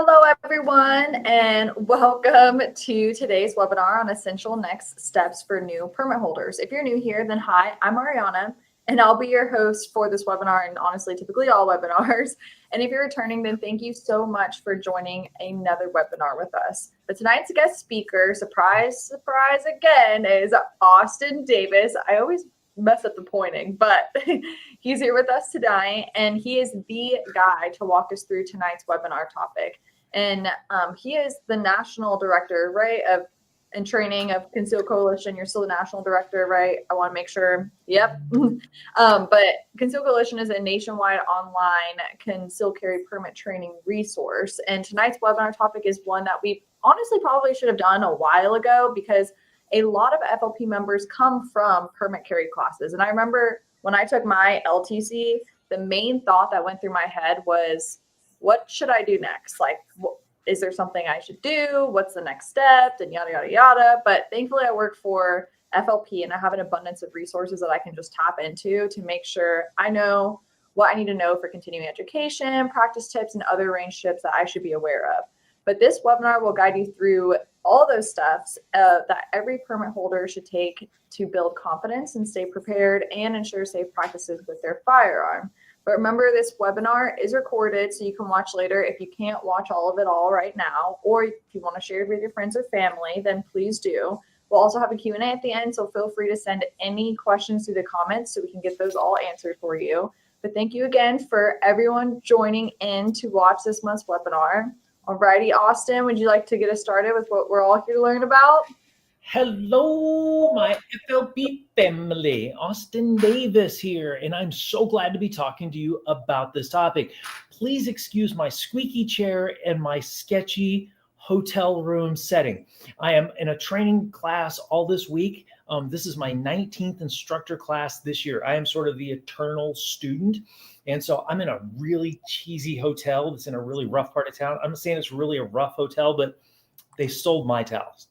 Hello, everyone, and welcome to today's webinar on essential next steps for new permit holders. If you're new here, then hi, I'm Ariana, and I'll be your host for this webinar and honestly, typically all webinars. And if you're returning, then thank you so much for joining another webinar with us. But tonight's guest speaker, surprise, surprise again, is Austin Davis. I always mess up the pointing, but he's here with us tonight, and he is the guy to walk us through tonight's webinar topic. And he is the national director, right, of and training of Conceal Coalition. You're still the national director, right? I want to make sure. Yep. But Conceal Coalition is a nationwide online concealed carry permit training resource. And tonight's webinar topic is one that we honestly probably should have done a while ago, because a lot of FLP members come from permit carry classes. And I remember when I took my LTC, the main thought that went through my head was, what should I do next? Like, is there something I should do? What's the next step? And yada, yada, yada. But thankfully I work for FLP and I have an abundance of resources that I can just tap into to make sure I know what I need to know for continuing education, practice tips, and other range tips that I should be aware of. But this webinar will guide you through all those steps that every permit holder should take to build confidence and stay prepared and ensure safe practices with their firearm. But remember, this webinar is recorded, so you can watch later if you can't watch all of it all right now, or if you want to share it with your friends or family, then please do. We'll also have a Q&A at the end, so feel free to send any questions through the comments so we can get those all answered for you. But thank you again for everyone joining in to watch this month's webinar. Alrighty, Austin, would you like to get us started with what we're all here to learn about? Hello, my FLP family. Austin Davis here, and I'm so glad to be talking to you about this topic. Please excuse my squeaky chair and my sketchy hotel room setting. I am in a training class all this week. This is my 19th instructor class this year. I am sort of the eternal student. And so I'm in a really cheesy hotel that's in a really rough part of town. I'm not saying it's really a rough hotel, but they sold my towels.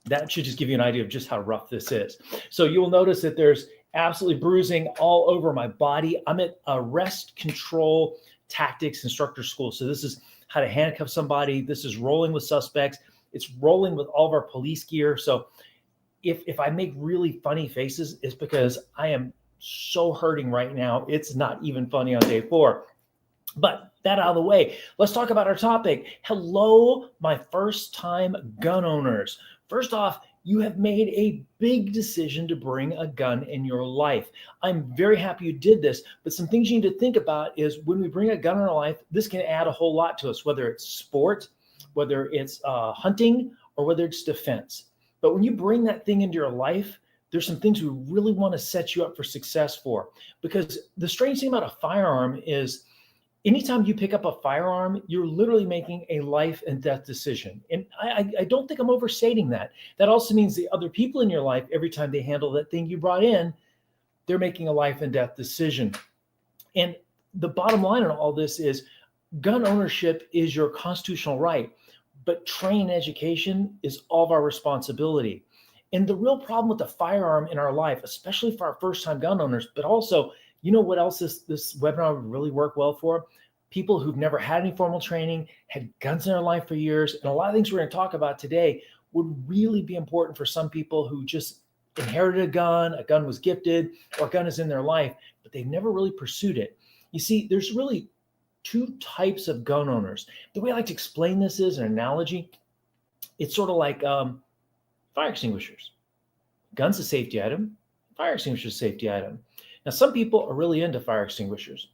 That should just give you an idea of just how rough this is. So you'll notice that there's absolutely bruising all over my body. I'm at arrest control tactics instructor school. So this is how to handcuff somebody. This is rolling with suspects. It's rolling with all of our police gear. So if I make really funny faces, it's because I am so hurting right now. It's not even funny on day 4. But that out of the way, let's talk about our topic. Hello, my first-time gun owners. First off, you have made a big decision to bring a gun in your life. I'm very happy you did this, but some things you need to think about is when we bring a gun in our life, this can add a whole lot to us, whether it's sport, whether it's hunting, or whether it's defense. But when you bring that thing into your life, there's some things we really want to set you up for success for. Because the strange thing about a firearm is anytime you pick up a firearm, you're literally making a life and death decision. And I don't think I'm overstating that. That also means the other people in your life, every time they handle that thing you brought in, they're making a life and death decision. And the bottom line in all this is gun ownership is your constitutional right, but training education is all of our responsibility. And the real problem with the firearm in our life, especially for our first-time gun owners, but also, you know what else this webinar would really work well for? People who've never had any formal training, had guns in their life for years, and a lot of things we're going to talk about today would really be important for some people who just inherited a gun was gifted, or a gun is in their life, but they've never really pursued it. You see, there's really 2 types of gun owners. The way I like to explain this is an analogy. It's sort of like fire extinguishers. Gun's a safety item, fire extinguisher is a safety item. Now, some people are really into fire extinguishers.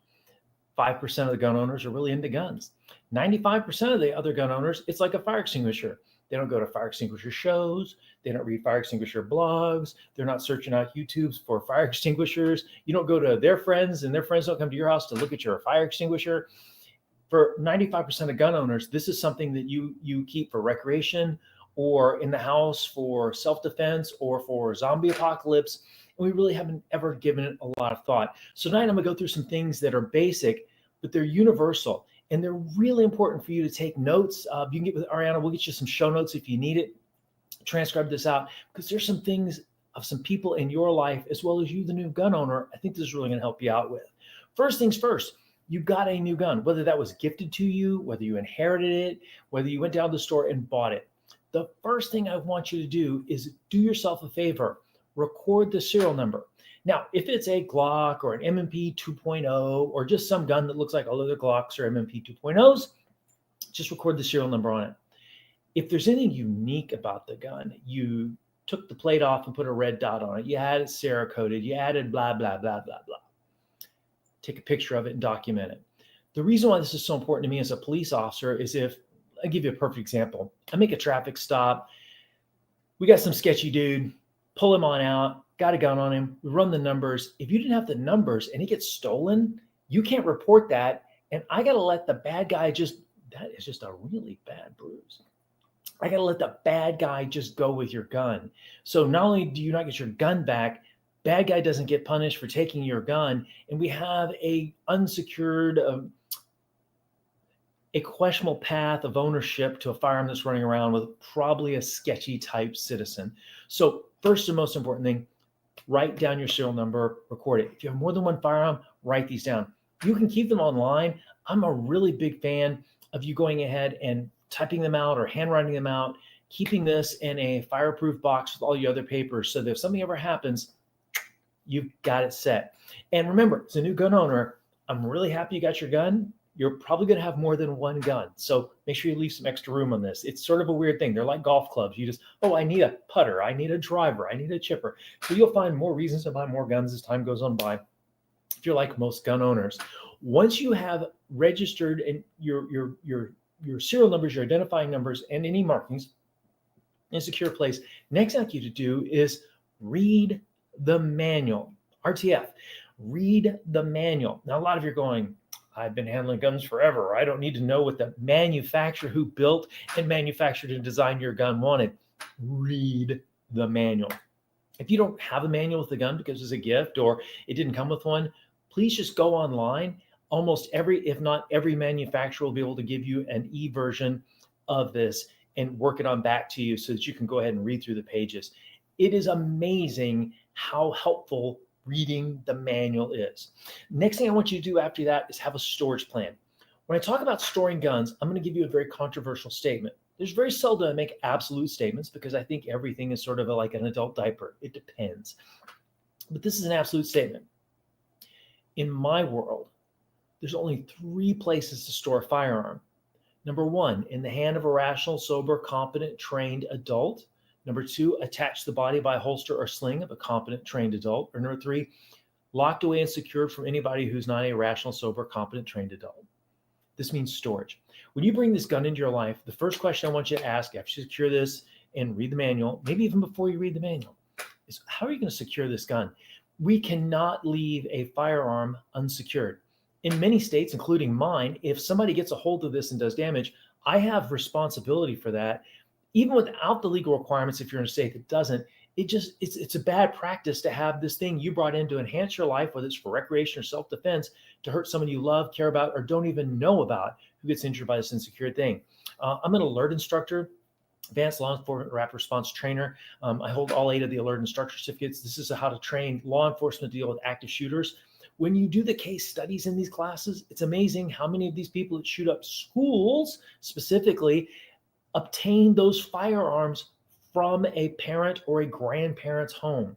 5% of the gun owners are really into guns. 95% of the other gun owners, it's like a fire extinguisher. They don't go to fire extinguisher shows. They don't read fire extinguisher blogs. They're not searching out YouTubes for fire extinguishers. You don't go to their friends, and their friends don't come to your house to look at your fire extinguisher. For 95% of gun owners, this is something that you keep for recreation, or in the house for self-defense, or for zombie apocalypse. And we really haven't ever given it a lot of thought. So tonight I'm going to go through some things that are basic, but they're universal. And they're really important for you to take notes. You can get with Ariana. We'll get you some show notes if you need it. Transcribe this out, because there's some things of some people in your life, as well as you, the new gun owner, I think this is really going to help you out with. First things first, you got a new gun, whether that was gifted to you, whether you inherited it, whether you went down to the store and bought it. The first thing I want you to do is do yourself a favor, record the serial number. Now, if it's a Glock or an M&P 2.0 or just some gun that looks like all other Glocks or M&P 2.0s, just record the serial number on it. If there's anything unique about the gun, you took the plate off and put a red dot on it, you had it Cerakoted, you added blah, blah, blah, blah, blah. Take a picture of it and document it. The reason why this is so important to me as a police officer is if, I'll give you a perfect example. I make a traffic stop. We got some sketchy dude, pull him on out, got a gun on him, we run the numbers. If you didn't have the numbers and he gets stolen, you can't report that. And I got to let the bad guy that is just a really bad bruise. I got to let the bad guy just go with your gun. So not only do you not get your gun back, bad guy doesn't get punished for taking your gun. And we have a unsecured, a questionable path of ownership to a firearm that's running around with probably a sketchy type citizen. So first and most important thing, write down your serial number, record it. If you have more than one firearm, write these down. You can keep them online. I'm a really big fan of you going ahead and typing them out or handwriting them out, keeping this in a fireproof box with all your other papers so that if something ever happens, you've got it set. And remember, as a new gun owner, I'm really happy you got your gun. You're probably going to have more than one gun. So make sure you leave some extra room on this. It's sort of a weird thing. They're like golf clubs. You just, oh, I need a putter. I need a driver. I need a chipper. So you'll find more reasons to buy more guns as time goes on by. If you're like most gun owners, once you have registered and your serial numbers, your identifying numbers, and any markings in a secure place, next thing I want you to do is read the manual. RTF, read the manual. Now, a lot of you are going, I've been handling guns forever. I don't need to know what the manufacturer who built and manufactured and designed your gun wanted. Read the manual. If you don't have a manual with the gun because it's a gift or it didn't come with one, please just go online. Almost every, if not every manufacturer will be able to give you an e-version of this and work it on back to you so that you can go ahead and read through the pages. It is amazing how helpful reading the manual is. Next thing I want you to do after that is have a storage plan. When I talk about storing guns, I'm going to give you a very controversial statement. There's very seldom I make absolute statements because I think everything is sort of like an adult diaper. It depends. But this is an absolute statement. In my world, there's only 3 places to store a firearm. Number 1, in the hand of a rational, sober, competent, trained adult. Number 2, attached to the body by a holster or sling of a competent, trained adult. Or number 3, locked away and secured from anybody who's not a rational, sober, competent, trained adult. This means storage. When you bring this gun into your life, the first question I want you to ask after you secure this and read the manual, maybe even before you read the manual, is how are you going to secure this gun? We cannot leave a firearm unsecured. In many states, including mine, if somebody gets a hold of this and does damage, I have responsibility for that. Even without the legal requirements, if you're in a state that doesn't, it's a bad practice to have this thing you brought in to enhance your life, whether it's for recreation or self-defense, to hurt someone you love, care about, or don't even know about who gets injured by this insecure thing. I'm an alert instructor, advanced law enforcement rapid response trainer. I hold all 8 of the alert instructor certificates. This is how to train law enforcement to deal with active shooters. When you do the case studies in these classes, it's amazing how many of these people that shoot up schools specifically obtain those firearms from a parent or a grandparent's home.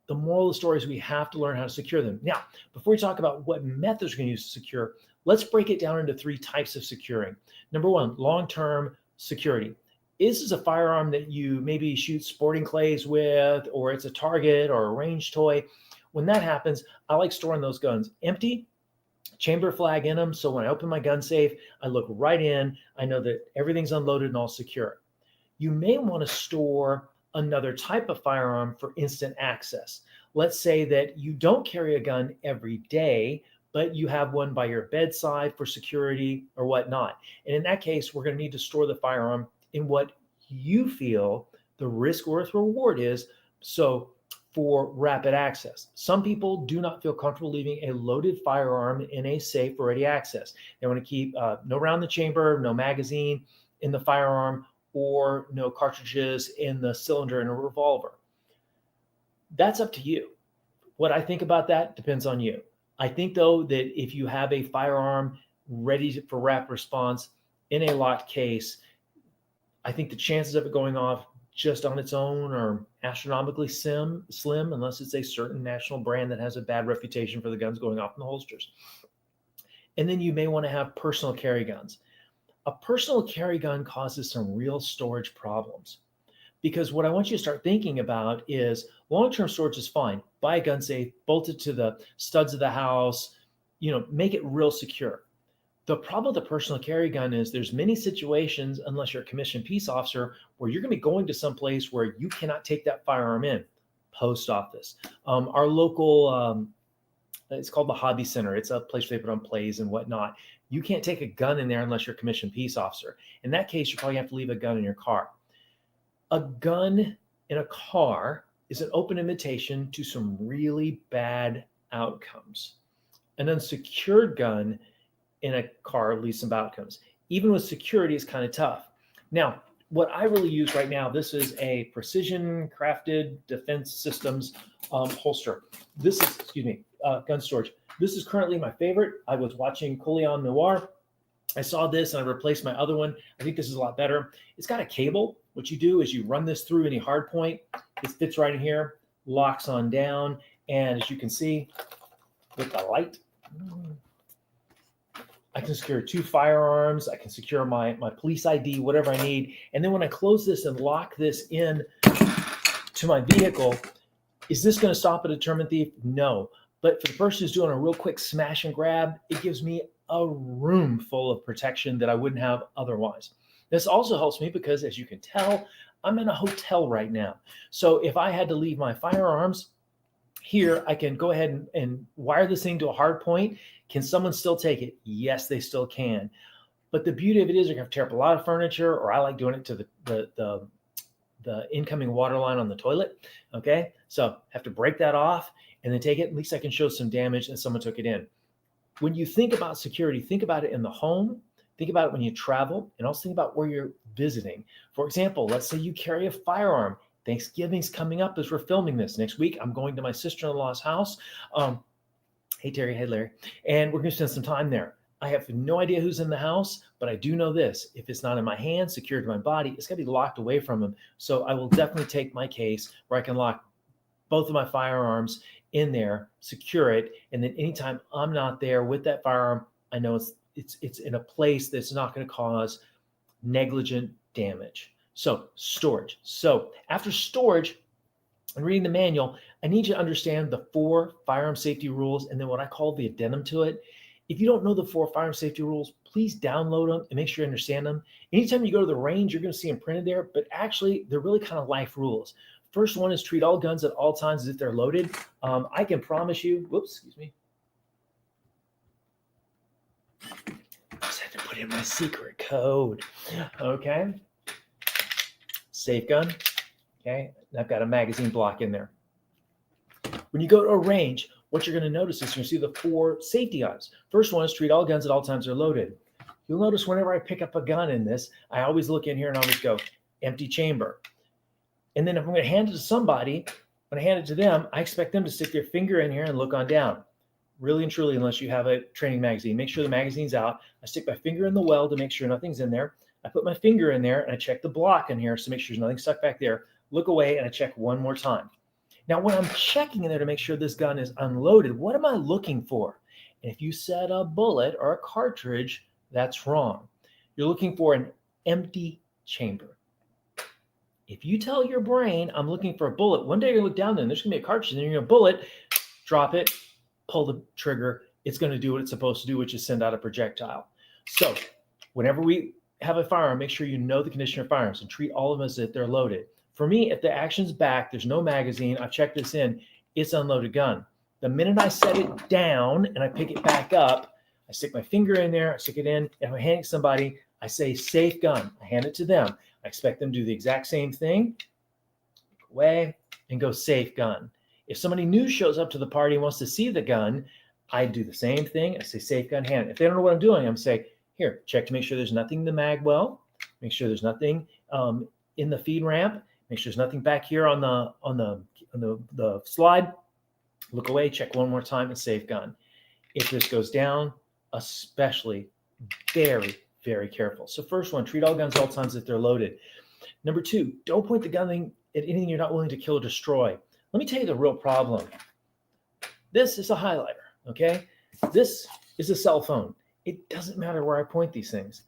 The moral of the story is we have to learn how to secure them. Now, before we talk about what methods we're going to use to secure, let's break it down into 3 types of securing. Number 1, long-term security. This is a firearm that you maybe shoot sporting clays with, or it's a target or a range toy. When that happens, I like storing those guns empty, chamber flag in them. So when I open my gun safe, I look right in. I know that everything's unloaded and all secure. You may want to store another type of firearm for instant access. Let's say that you don't carry a gun every day, but you have one by your bedside for security or whatnot. And in that case, we're going to need to store the firearm in what you feel the risk worth reward is. So for rapid access, some people do not feel comfortable leaving a loaded firearm in a safe for ready access. They want to keep no round in the chamber, no magazine in the firearm, or no cartridges in the cylinder in a revolver. That's up to you. What I think about that depends on you. I think, though, that if you have a firearm ready for rapid response in a locked case, I think the chances of it going off just on its own are astronomically slim, unless it's a certain national brand that has a bad reputation for the guns going off in the holsters. And then you may want to have personal carry guns. A personal carry gun causes some real storage problems, because what I want you to start thinking about is long-term storage is fine. Buy a gun safe, bolt it to the studs of the house, make it real secure. The problem with the personal carry gun is there's many situations, unless you're a commissioned peace officer, where you're going to be going to some place where you cannot take that firearm in. Post office. Our local, it's called the Hobby Center. It's a place where they put on plays and whatnot. You can't take a gun in there unless you're a commissioned peace officer. In that case, you probably have to leave a gun in your car. A gun in a car is an open invitation to some really bad outcomes. An unsecured gun in a car leads some outcomes. Even with security, it's kind of tough. Now, what I really use right now, this is a precision crafted defense systems holster. This is, gun storage. This is currently my favorite. I was watching Coulion Noir. I saw this and I replaced my other one. I think this is a lot better. It's got a cable. What you do is you run this through any hard point. It fits right in here, locks on down. And as you can see with the light, I can secure 2 firearms. I can secure my police ID, whatever I need. And then when I close this and lock this in to my vehicle, is this going to stop a determined thief? No. But for the person who's doing a real quick smash and grab, it gives me a room full of protection that I wouldn't have otherwise. This also helps me because, as you can tell, I'm in a hotel right now. So if I had to leave my firearms here, I can go ahead and wire this thing to a hard point. Can someone still take it? Yes, they still can. But the beauty of it is you're going to tear up a lot of furniture, or I like doing it to the incoming water line on the toilet. Okay, so have to break that off and then take it. At least I can show some damage and someone took it in. When you think about security, think about it in the home. Think about it when you travel, and also think about where you're visiting. For example, let's say you carry a firearm. Thanksgiving's coming up as we're filming this. Next week, I'm going to my sister-in-law's house. Hey, Terry. Hey, Larry. And we're going to spend some time there. I have no idea who's in the house, but I do know this. If it's not in my hand, secured to my body, it's got to be locked away from them. So I will definitely take my case where I can lock both of my firearms in there, secure it, and then anytime I'm not there with that firearm, I know it's in a place that's not going to cause negligent damage. So storage. So after storage and reading the manual, I need you to understand the 4 firearm safety rules and then what I call the addendum to it. If you don't know the 4 firearm safety rules, please download them and make sure you understand them. Anytime you go to the range, you're going to see them printed there, but actually they're really kind of life rules. First one is treat all guns at all times as if they're loaded. I can promise you, excuse me. I just had to put in my secret code. Okay. Safe gun. Okay. I've got a magazine block in there. When you go to a range, what you're going to notice is you're going to see the 4 safety items. First one is treat all guns at all times are loaded. You'll notice whenever I pick up a gun in this, I always look in here and always go empty chamber. And then if I'm going to hand it to somebody, when I hand it to them, I expect them to stick their finger in here and look on down. Really and truly, unless you have a training magazine, make sure the magazine's out. I stick my finger in the well to make sure nothing's in there. I put my finger in there and I check the block in here to make sure there's nothing stuck back there. Look away and I check one more time. Now, when I'm checking in there to make sure this gun is unloaded, what am I looking for? And if you said a bullet or a cartridge, that's wrong. You're looking for an empty chamber. If you tell your brain, I'm looking for a bullet, one day you're going to look down there and there's going to be a cartridge and you're going to bullet, drop it, pull the trigger. It's going to do what it's supposed to do, which is send out a projectile. So whenever we have a firearm, make sure you know the condition of firearms and treat all of them as if they're loaded. For me, if the action's back, there's no magazine, I've checked this in, it's unloaded gun. The minute I set it down and I pick it back up, I stick my finger in there, I stick it in. If I'm handing it to somebody, I say safe gun. I hand it to them. I expect them to do the exact same thing, away, and go safe gun. If somebody new shows up to the party and wants to see the gun, I do the same thing. I say safe gun, hand it. If they don't know what I'm doing, I'm saying, here, check to make sure there's nothing in the mag well, make sure there's nothing in the feed ramp, make sure there's nothing back here on the slide. Look away, check one more time, and safe gun. If this goes down, especially very, very careful. So first one, treat all guns at all times if they're loaded. Number two, don't point the gun at anything you're not willing to kill or destroy. Let me tell you the real problem. This is a highlighter, okay? This is a cell phone. It doesn't matter where I point these things.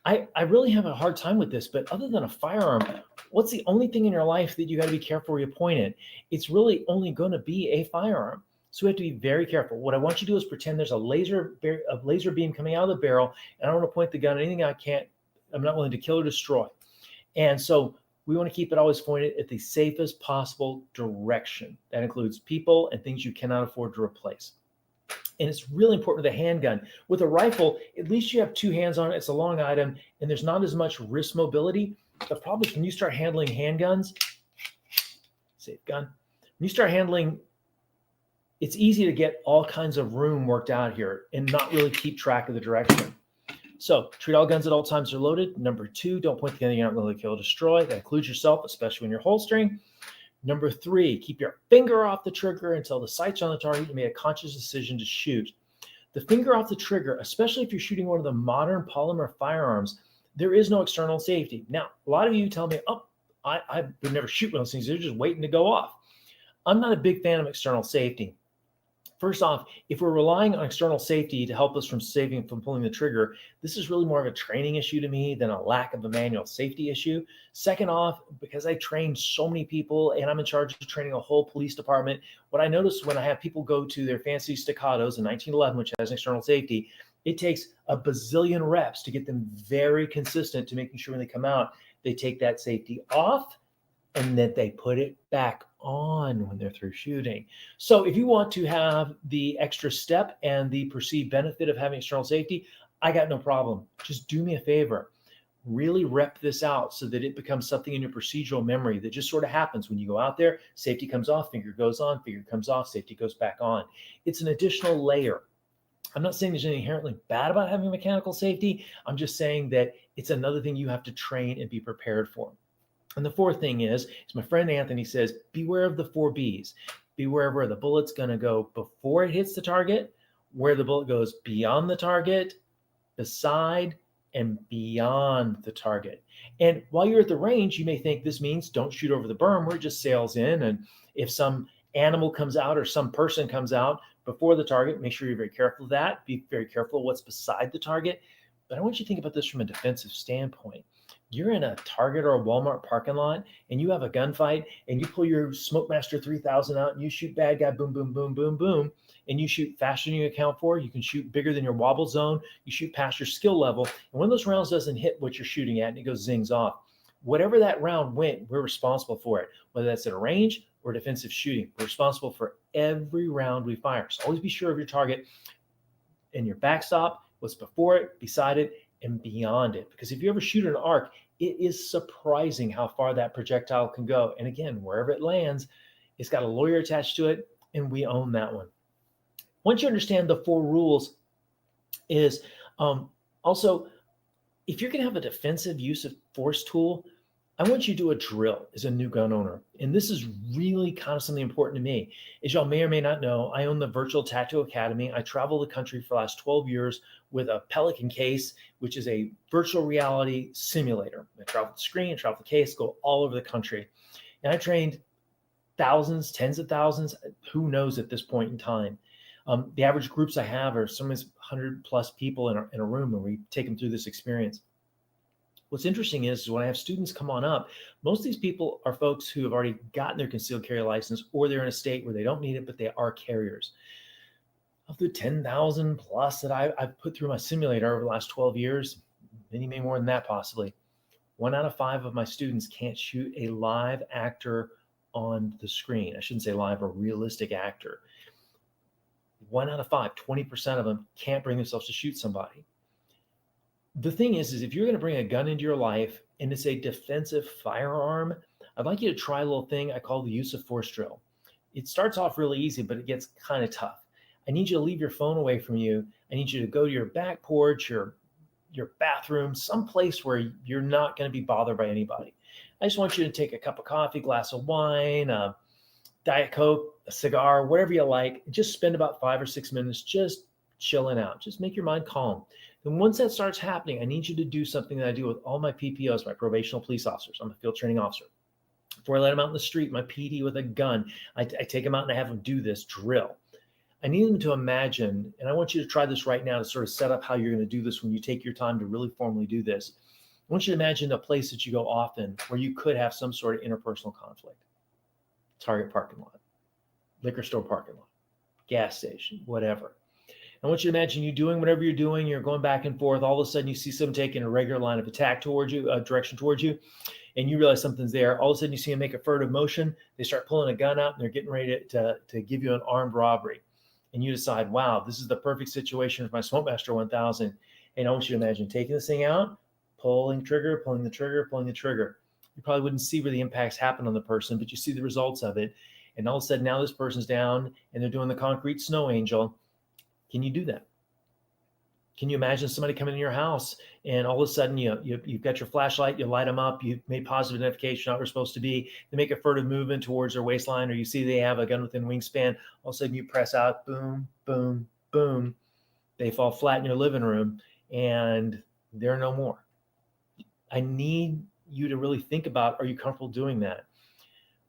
I really have a hard time with this, but other than a firearm, what's the only thing in your life that you got to be careful where you point it? It's really only going to be a firearm. So we have to be very careful. What I want you to do is pretend there's a laser beam coming out of the barrel, and I want to point the gun at anything I'm not willing to kill or destroy. And so we want to keep it always pointed at the safest possible direction. That includes people and things you cannot afford to replace. And it's really important with a handgun. With a rifle, at least you have two hands on it. It's a long item, and there's not as much wrist mobility. The problem is when you start handling handguns, safe gun, when you start handling, it's easy to get all kinds of room worked out here and not really keep track of the direction. So treat all guns at all times are loaded. Number two, don't point the gun you're not willing to kill or destroy. That includes yourself, especially when you're holstering. Number three, keep your finger off the trigger until the sight's on the target. You made a conscious decision to shoot. The finger off the trigger, especially if you're shooting one of the modern polymer firearms, there is no external safety. Now, a lot of you tell me, oh, I would never shoot one of those things. They're just waiting to go off. I'm not a big fan of external safety. First off, if we're relying on external safety to help us from pulling the trigger, this is really more of a training issue to me than a lack of a manual safety issue. Second off, because I train so many people and I'm in charge of training a whole police department, what I notice when I have people go to their fancy staccatos in 1911, which has an external safety, it takes a bazillion reps to get them very consistent to making sure when they come out, they take that safety off and that they put it back on when they're through shooting. So if you want to have the extra step and the perceived benefit of having external safety, I got no problem. Just do me a favor. Really rep this out so that it becomes something in your procedural memory that just sort of happens when you go out there, safety comes off, finger goes on, finger comes off, safety goes back on. It's an additional layer. I'm not saying there's anything inherently bad about having mechanical safety. I'm just saying that it's another thing you have to train and be prepared for. And the fourth thing is my friend Anthony says, beware of the 4 Bs. Beware of where the bullet's going to go before it hits the target, where the bullet goes beyond the target, beside, and beyond the target. And while you're at the range, you may think this means don't shoot over the berm where it just sails in. And if some animal comes out or some person comes out before the target, make sure you're very careful of that. Be very careful of what's beside the target. But I want you to think about this from a defensive standpoint. You're in a Target or a Walmart parking lot and you have a gunfight and you pull your Smokemaster 3000 out and you shoot bad guy, boom, boom, boom, boom, boom, and you shoot faster than you account for. You can shoot bigger than your wobble zone. You shoot past your skill level. And one of those rounds doesn't hit what you're shooting at and it goes zings off. Whatever that round went, we're responsible for it, whether that's at a range or defensive shooting. We're responsible for every round we fire. So always be sure of your target and your backstop, what's before it, beside it, and beyond it. Because if you ever shoot an arc, it is surprising how far that projectile can go. And again, wherever it lands, it's got a lawyer attached to it, and we own that one. Once you understand the 4 rules is also, if you're going to have a defensive use of force tool, I want you to do a drill as a new gun owner. And this is really kind of something important to me. As y'all may or may not know, I own the Virtual Tactical Academy. I travel the country for the last 12 years with a Pelican case, which is a virtual reality simulator. I travel the screen, I travel the case, go all over the country. And I trained thousands, tens of thousands, who knows at this point in time. The average groups I have are sometimes 100 plus people in a room, and we take them through this experience. What's interesting is when I have students come on up, most of these people are folks who have already gotten their concealed carry license, or they're in a state where they don't need it, but they are carriers. Of the 10,000 plus that I've put through my simulator over the last 12 years, many more than that possibly, 1 out of 5 of my students can't shoot a live actor on the screen. I shouldn't say live, a realistic actor. 1 out of 5, 20% of them can't bring themselves to shoot somebody. The thing is if you're going to bring a gun into your life and it's a defensive firearm, I'd like you to try a little thing I call the use of force drill. It starts off really easy, but it gets kind of tough. I need you to leave your phone away from you. I need you to go to your back porch, your bathroom, someplace where you're not going to be bothered by anybody. I just want you to take a cup of coffee, glass of wine, Diet Coke, a cigar, whatever you like. Just spend about 5 or 6 minutes just chilling out. Just make your mind calm. Then once that starts happening, I need you to do something that I do with all my PPOs, my probational police officers. I'm a field training officer. Before I let them out in the street, my PD with a gun, I take them out and I have them do this drill. I need them to imagine, and I want you to try this right now to sort of set up how you're going to do this when you take your time to really formally do this. I want you to imagine a place that you go often where you could have some sort of interpersonal conflict. Target parking lot, liquor store parking lot, gas station, whatever. I want you to imagine you doing whatever you're doing. You're going back and forth. All of a sudden, you see someone taking a regular line of attack towards you, direction towards you, and you realize something's there. All of a sudden, you see them make a furtive motion. They start pulling a gun out, and they're getting ready to give you an armed robbery. And you decide, wow, this is the perfect situation for my Smokemaster 1000. And I want you to imagine taking this thing out, pulling trigger, pulling the trigger, pulling the trigger. You probably wouldn't see where the impacts happen on the person, but you see the results of it. And all of a sudden, now this person's down, and they're doing the concrete snow angel. Can you do that? Can you imagine somebody coming in your house and all of a sudden you've got your flashlight, you light them up, you made positive identification, not where it's supposed to be. They make a furtive movement towards their waistline, or you see they have a gun within wingspan. All of a sudden you press out, boom, boom, boom. They fall flat in your living room and they're no more. I need you to really think about, are you comfortable doing that?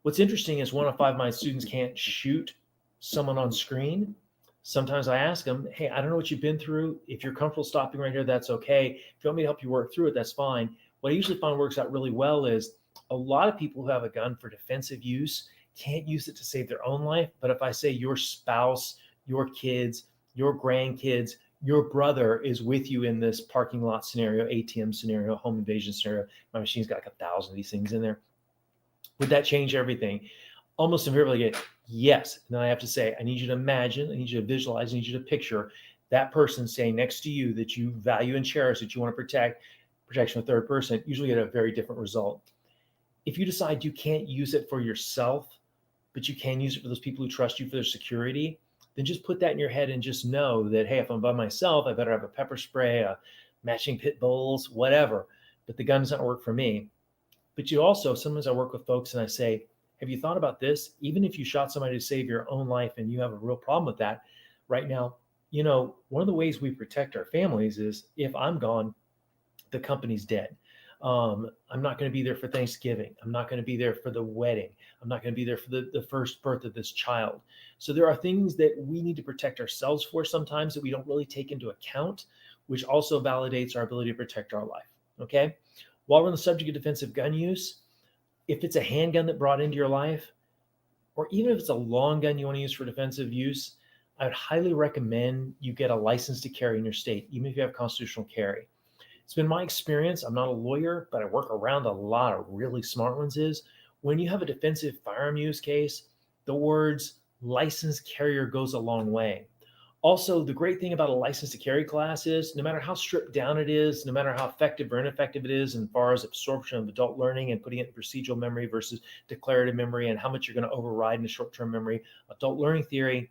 What's interesting is 1 in 5 of my students can't shoot someone on screen. Sometimes I ask them, hey, I don't know what you've been through. If you're comfortable stopping right here, that's okay. If you want me to help you work through it, that's fine. What I usually find works out really well is a lot of people who have a gun for defensive use can't use it to save their own life. But if I say your spouse, your kids, your grandkids, your brother is with you in this parking lot scenario, ATM scenario, home invasion scenario, my machine's got like 1,000 of these things in there. Would that change everything? Almost invariably, yes. And then I have to say, I need you to imagine, I need you to visualize, I need you to picture that person saying next to you that you value and cherish, that you want to protect, protection of third person, usually get a very different result. If you decide you can't use it for yourself, but you can use it for those people who trust you for their security, then just put that in your head and just know that, hey, if I'm by myself, I better have a pepper spray, a matching pit bulls, whatever. But the gun doesn't work for me. But you also, sometimes I work with folks and I say, have you thought about this? Even if you shot somebody to save your own life and you have a real problem with that right now, one of the ways we protect our families is if I'm gone, the company's dead. I'm not going to be there for Thanksgiving. I'm not going to be there for the wedding. I'm not going to be there for the first birth of this child. So there are things that we need to protect ourselves for sometimes that we don't really take into account, which also validates our ability to protect our life. Okay. While we're on the subject of defensive gun use, if it's a handgun that brought into your life, or even if it's a long gun you want to use for defensive use, I would highly recommend you get a license to carry in your state, even if you have constitutional carry. It's been my experience, I'm not a lawyer, but I work around a lot of really smart ones, is when you have a defensive firearm use case, the words licensed carrier goes a long way. Also, the great thing about a license to carry class is no matter how stripped down it is, no matter how effective or ineffective it is, as far as absorption of adult learning and putting it in procedural memory versus declarative memory and how much you're going to override in the short-term memory, adult learning theory,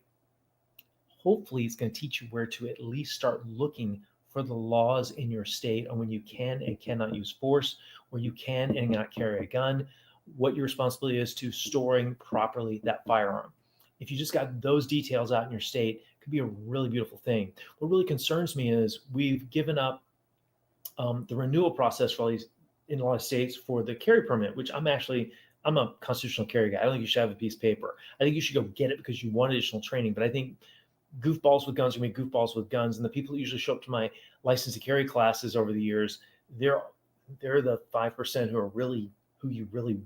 hopefully it's going to teach you where to at least start looking for the laws in your state on when you can and cannot use force, where you can and cannot carry a gun, what your responsibility is to storing properly that firearm. If you just got those details out in your state, it could be a really beautiful thing. What really concerns me is we've given up the renewal process for all these in a lot of states for the carry permit, which I'm a constitutional carry guy. I don't think you should have a piece of paper. I think you should go get it because you want additional training. But I think goofballs with guns are going to be goofballs with guns. And the people that usually show up to my license to carry classes over the years, they're the 5% who you really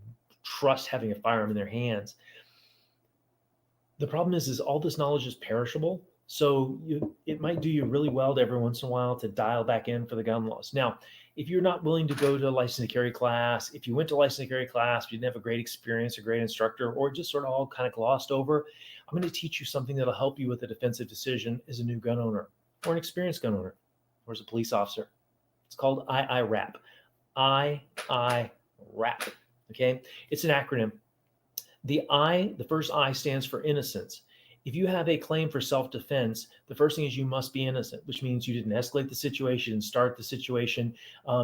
trust having a firearm in their hands. The problem is all this knowledge is perishable. So it might do you really well to every once in a while to dial back in for the gun laws. Now, if you're not willing to go to a license to carry class, if you went to a license to carry class, you didn't have a great experience, a great instructor, or just sort of all kind of glossed over, I'm going to teach you something that'll help you with a defensive decision as a new gun owner or an experienced gun owner or as a police officer. It's called IIRAP. IIRAP. Okay. It's an acronym. The first I stands for innocence. If you have a claim for self-defense, the first thing is you must be innocent, which means you didn't escalate the situation, start the situation.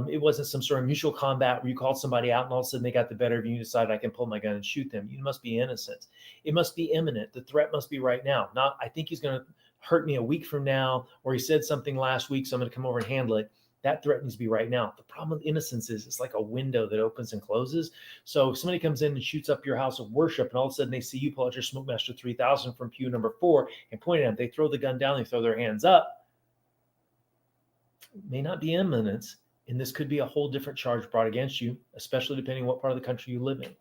It wasn't some sort of mutual combat where you called somebody out and all of a sudden they got the better of you and you decided I can pull my gun and shoot them. You must be innocent. It must be imminent. The threat must be right now. Not, I think he's going to hurt me a week from now, or he said something last week, so I'm going to come over and handle it. That threat needs to be right now. The problem with innocence is it's like a window that opens and closes. So if somebody comes in and shoots up your house of worship, and all of a sudden they see you pull out your Smokemaster 3000 from pew number 4 and point at them, they throw the gun down, they throw their hands up. It may not be imminence, and this could be a whole different charge brought against you, especially depending on what part of the country you live in.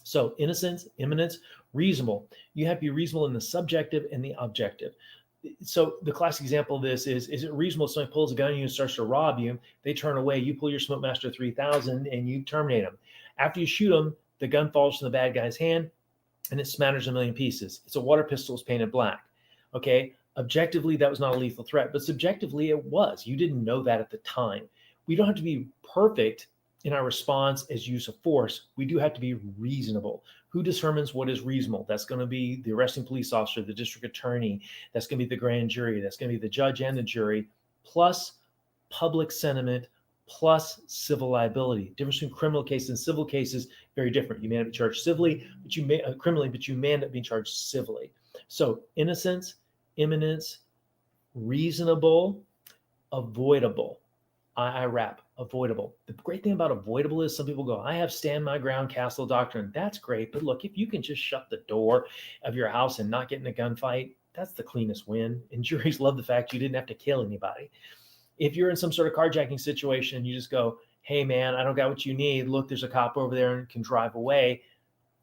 So innocence, imminence, reasonable. You have to be reasonable in the subjective and the objective. So the classic example of this is it reasonable if somebody pulls a gun on you and starts to rob you, they turn away, you pull your Smokemaster 3000 and you terminate them. After you shoot them, the gun falls from the bad guy's hand and it smatters a million pieces. It's a water pistol, it's painted black. Okay, objectively, that was not a lethal threat, but subjectively it was. You didn't know that at the time. We don't have to be perfect in our response as use of force. We do have to be reasonable. Who determines what is reasonable? That's going to be the arresting police officer, the district attorney. That's going to be the grand jury. That's going to be the judge and the jury, plus public sentiment, plus civil liability. Difference between criminal cases and civil cases, very different. You may not be charged civilly, but you may criminally, but you may end up being charged civilly. So innocence, imminence, reasonable, avoidable. I wrap avoidable. The great thing about avoidable is some people go, I have stand my ground castle doctrine. That's great. But look, if you can just shut the door of your house and not get in a gunfight, that's the cleanest win. And juries love the fact you didn't have to kill anybody. If you're in some sort of carjacking situation and you just go, hey man, I don't got what you need. Look, there's a cop over there and can drive away.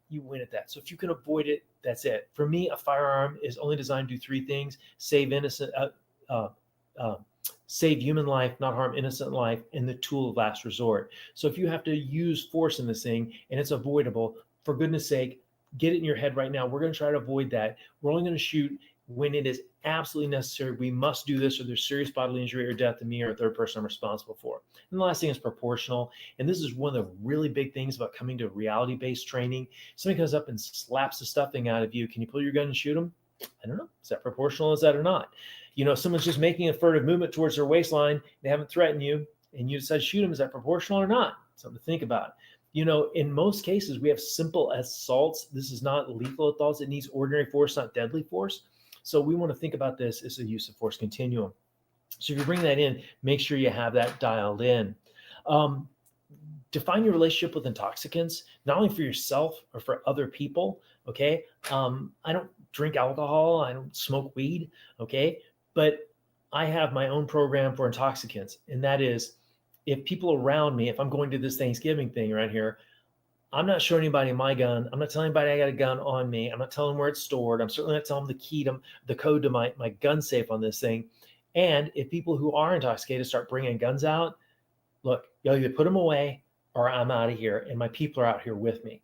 You win at that. So if you can avoid it, that's it. For me, a firearm is only designed to do 3 things: save human life, not harm innocent life, and the tool of last resort. So if you have to use force in this thing and it's avoidable, for goodness sake, get it in your head right now. We're going to try to avoid that. We're only going to shoot when it is absolutely necessary. We must do this or there's serious bodily injury or death to me or a third person I'm responsible for. And the last thing is proportional. And this is one of the really big things about coming to reality-based training. Somebody comes up and slaps the stuffing out of you. Can you pull your gun and shoot them? I don't know. Is that proportional? Is that or not? You know, someone's just making a furtive movement towards their waistline. They haven't threatened you and you decide to shoot them. Is that proportional or not? Something to think about. You know, in most cases, we have simple assaults. This is not lethal assaults. It needs ordinary force, not deadly force. So we want to think about this as a use of force continuum. So if you bring that in, make sure you have that dialed in. Define your relationship with intoxicants, not only for yourself or for other people. Okay. I don't drink alcohol. I don't smoke weed. Okay. But I have my own program for intoxicants. And that is, if people around me, if I'm going to this Thanksgiving thing right here, I'm not showing anybody my gun. I'm not telling anybody I got a gun on me. I'm not telling them where it's stored. I'm certainly not telling them the key to the code to my gun safe on this thing. And if people who are intoxicated start bringing guns out, look, you'll either put them away or I'm out of here and my people are out here with me.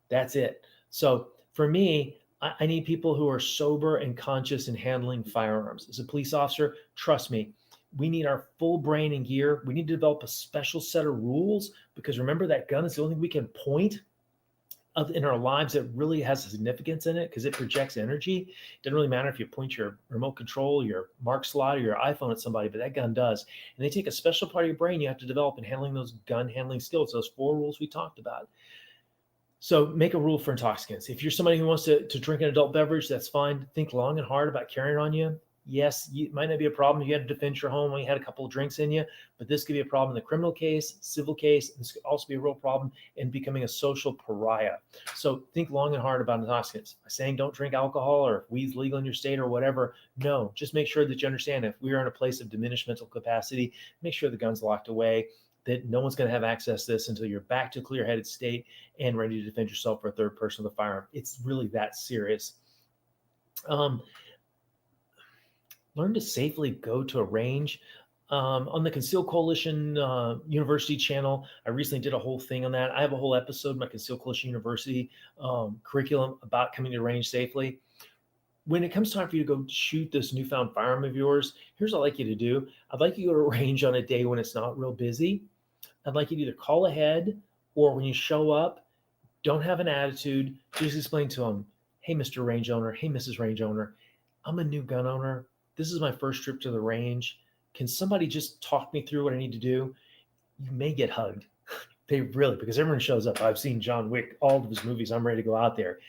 That's it. So for me, I need people who are sober and conscious in handling firearms. As a police officer, trust me, we need our full brain and gear. We need to develop a special set of rules because remember, that gun is the only thing we can point in our lives that really has a significance in it because it projects energy. It doesn't really matter if you point your remote control, your mark slot, or your iPhone at somebody, but that gun does. And they take a special part of your brain you have to develop in handling those gun handling skills, those 4 rules we talked about. So make a rule for intoxicants. If you're somebody who wants to drink an adult beverage, that's fine. Think long and hard about carrying on you. Yes, it might not be a problem. You had to defend your home when you had a couple of drinks in you, but this could be a problem in the criminal case, civil case. This could also be a real problem in becoming a social pariah. So think long and hard about intoxicants. By saying don't drink alcohol or if weed's legal in your state or whatever, no, just make sure that you understand if we are in a place of diminished mental capacity, make sure the gun's locked away, that no one's going to have access to this until you're back to a clear-headed state and ready to defend yourself for a third person with a firearm. It's really that serious. Learn to safely go to a range. On the Conceal Coalition University channel, I recently did a whole thing on that. I have a whole episode in my Conceal Coalition University curriculum about coming to range safely. When it comes time for you to go shoot this newfound firearm of yours, here's what I'd like you to do. I'd like you to go to range on a day when it's not real busy. I'd like you to either call ahead or when you show up, don't have an attitude. Just explain to them, hey, Mr. Range Owner, hey, Mrs. Range Owner, I'm a new gun owner. This is my first trip to the range. Can somebody just talk me through what I need to do? You may get hugged. They really, because everyone shows up. I've seen John Wick, all of his movies. I'm ready to go out there.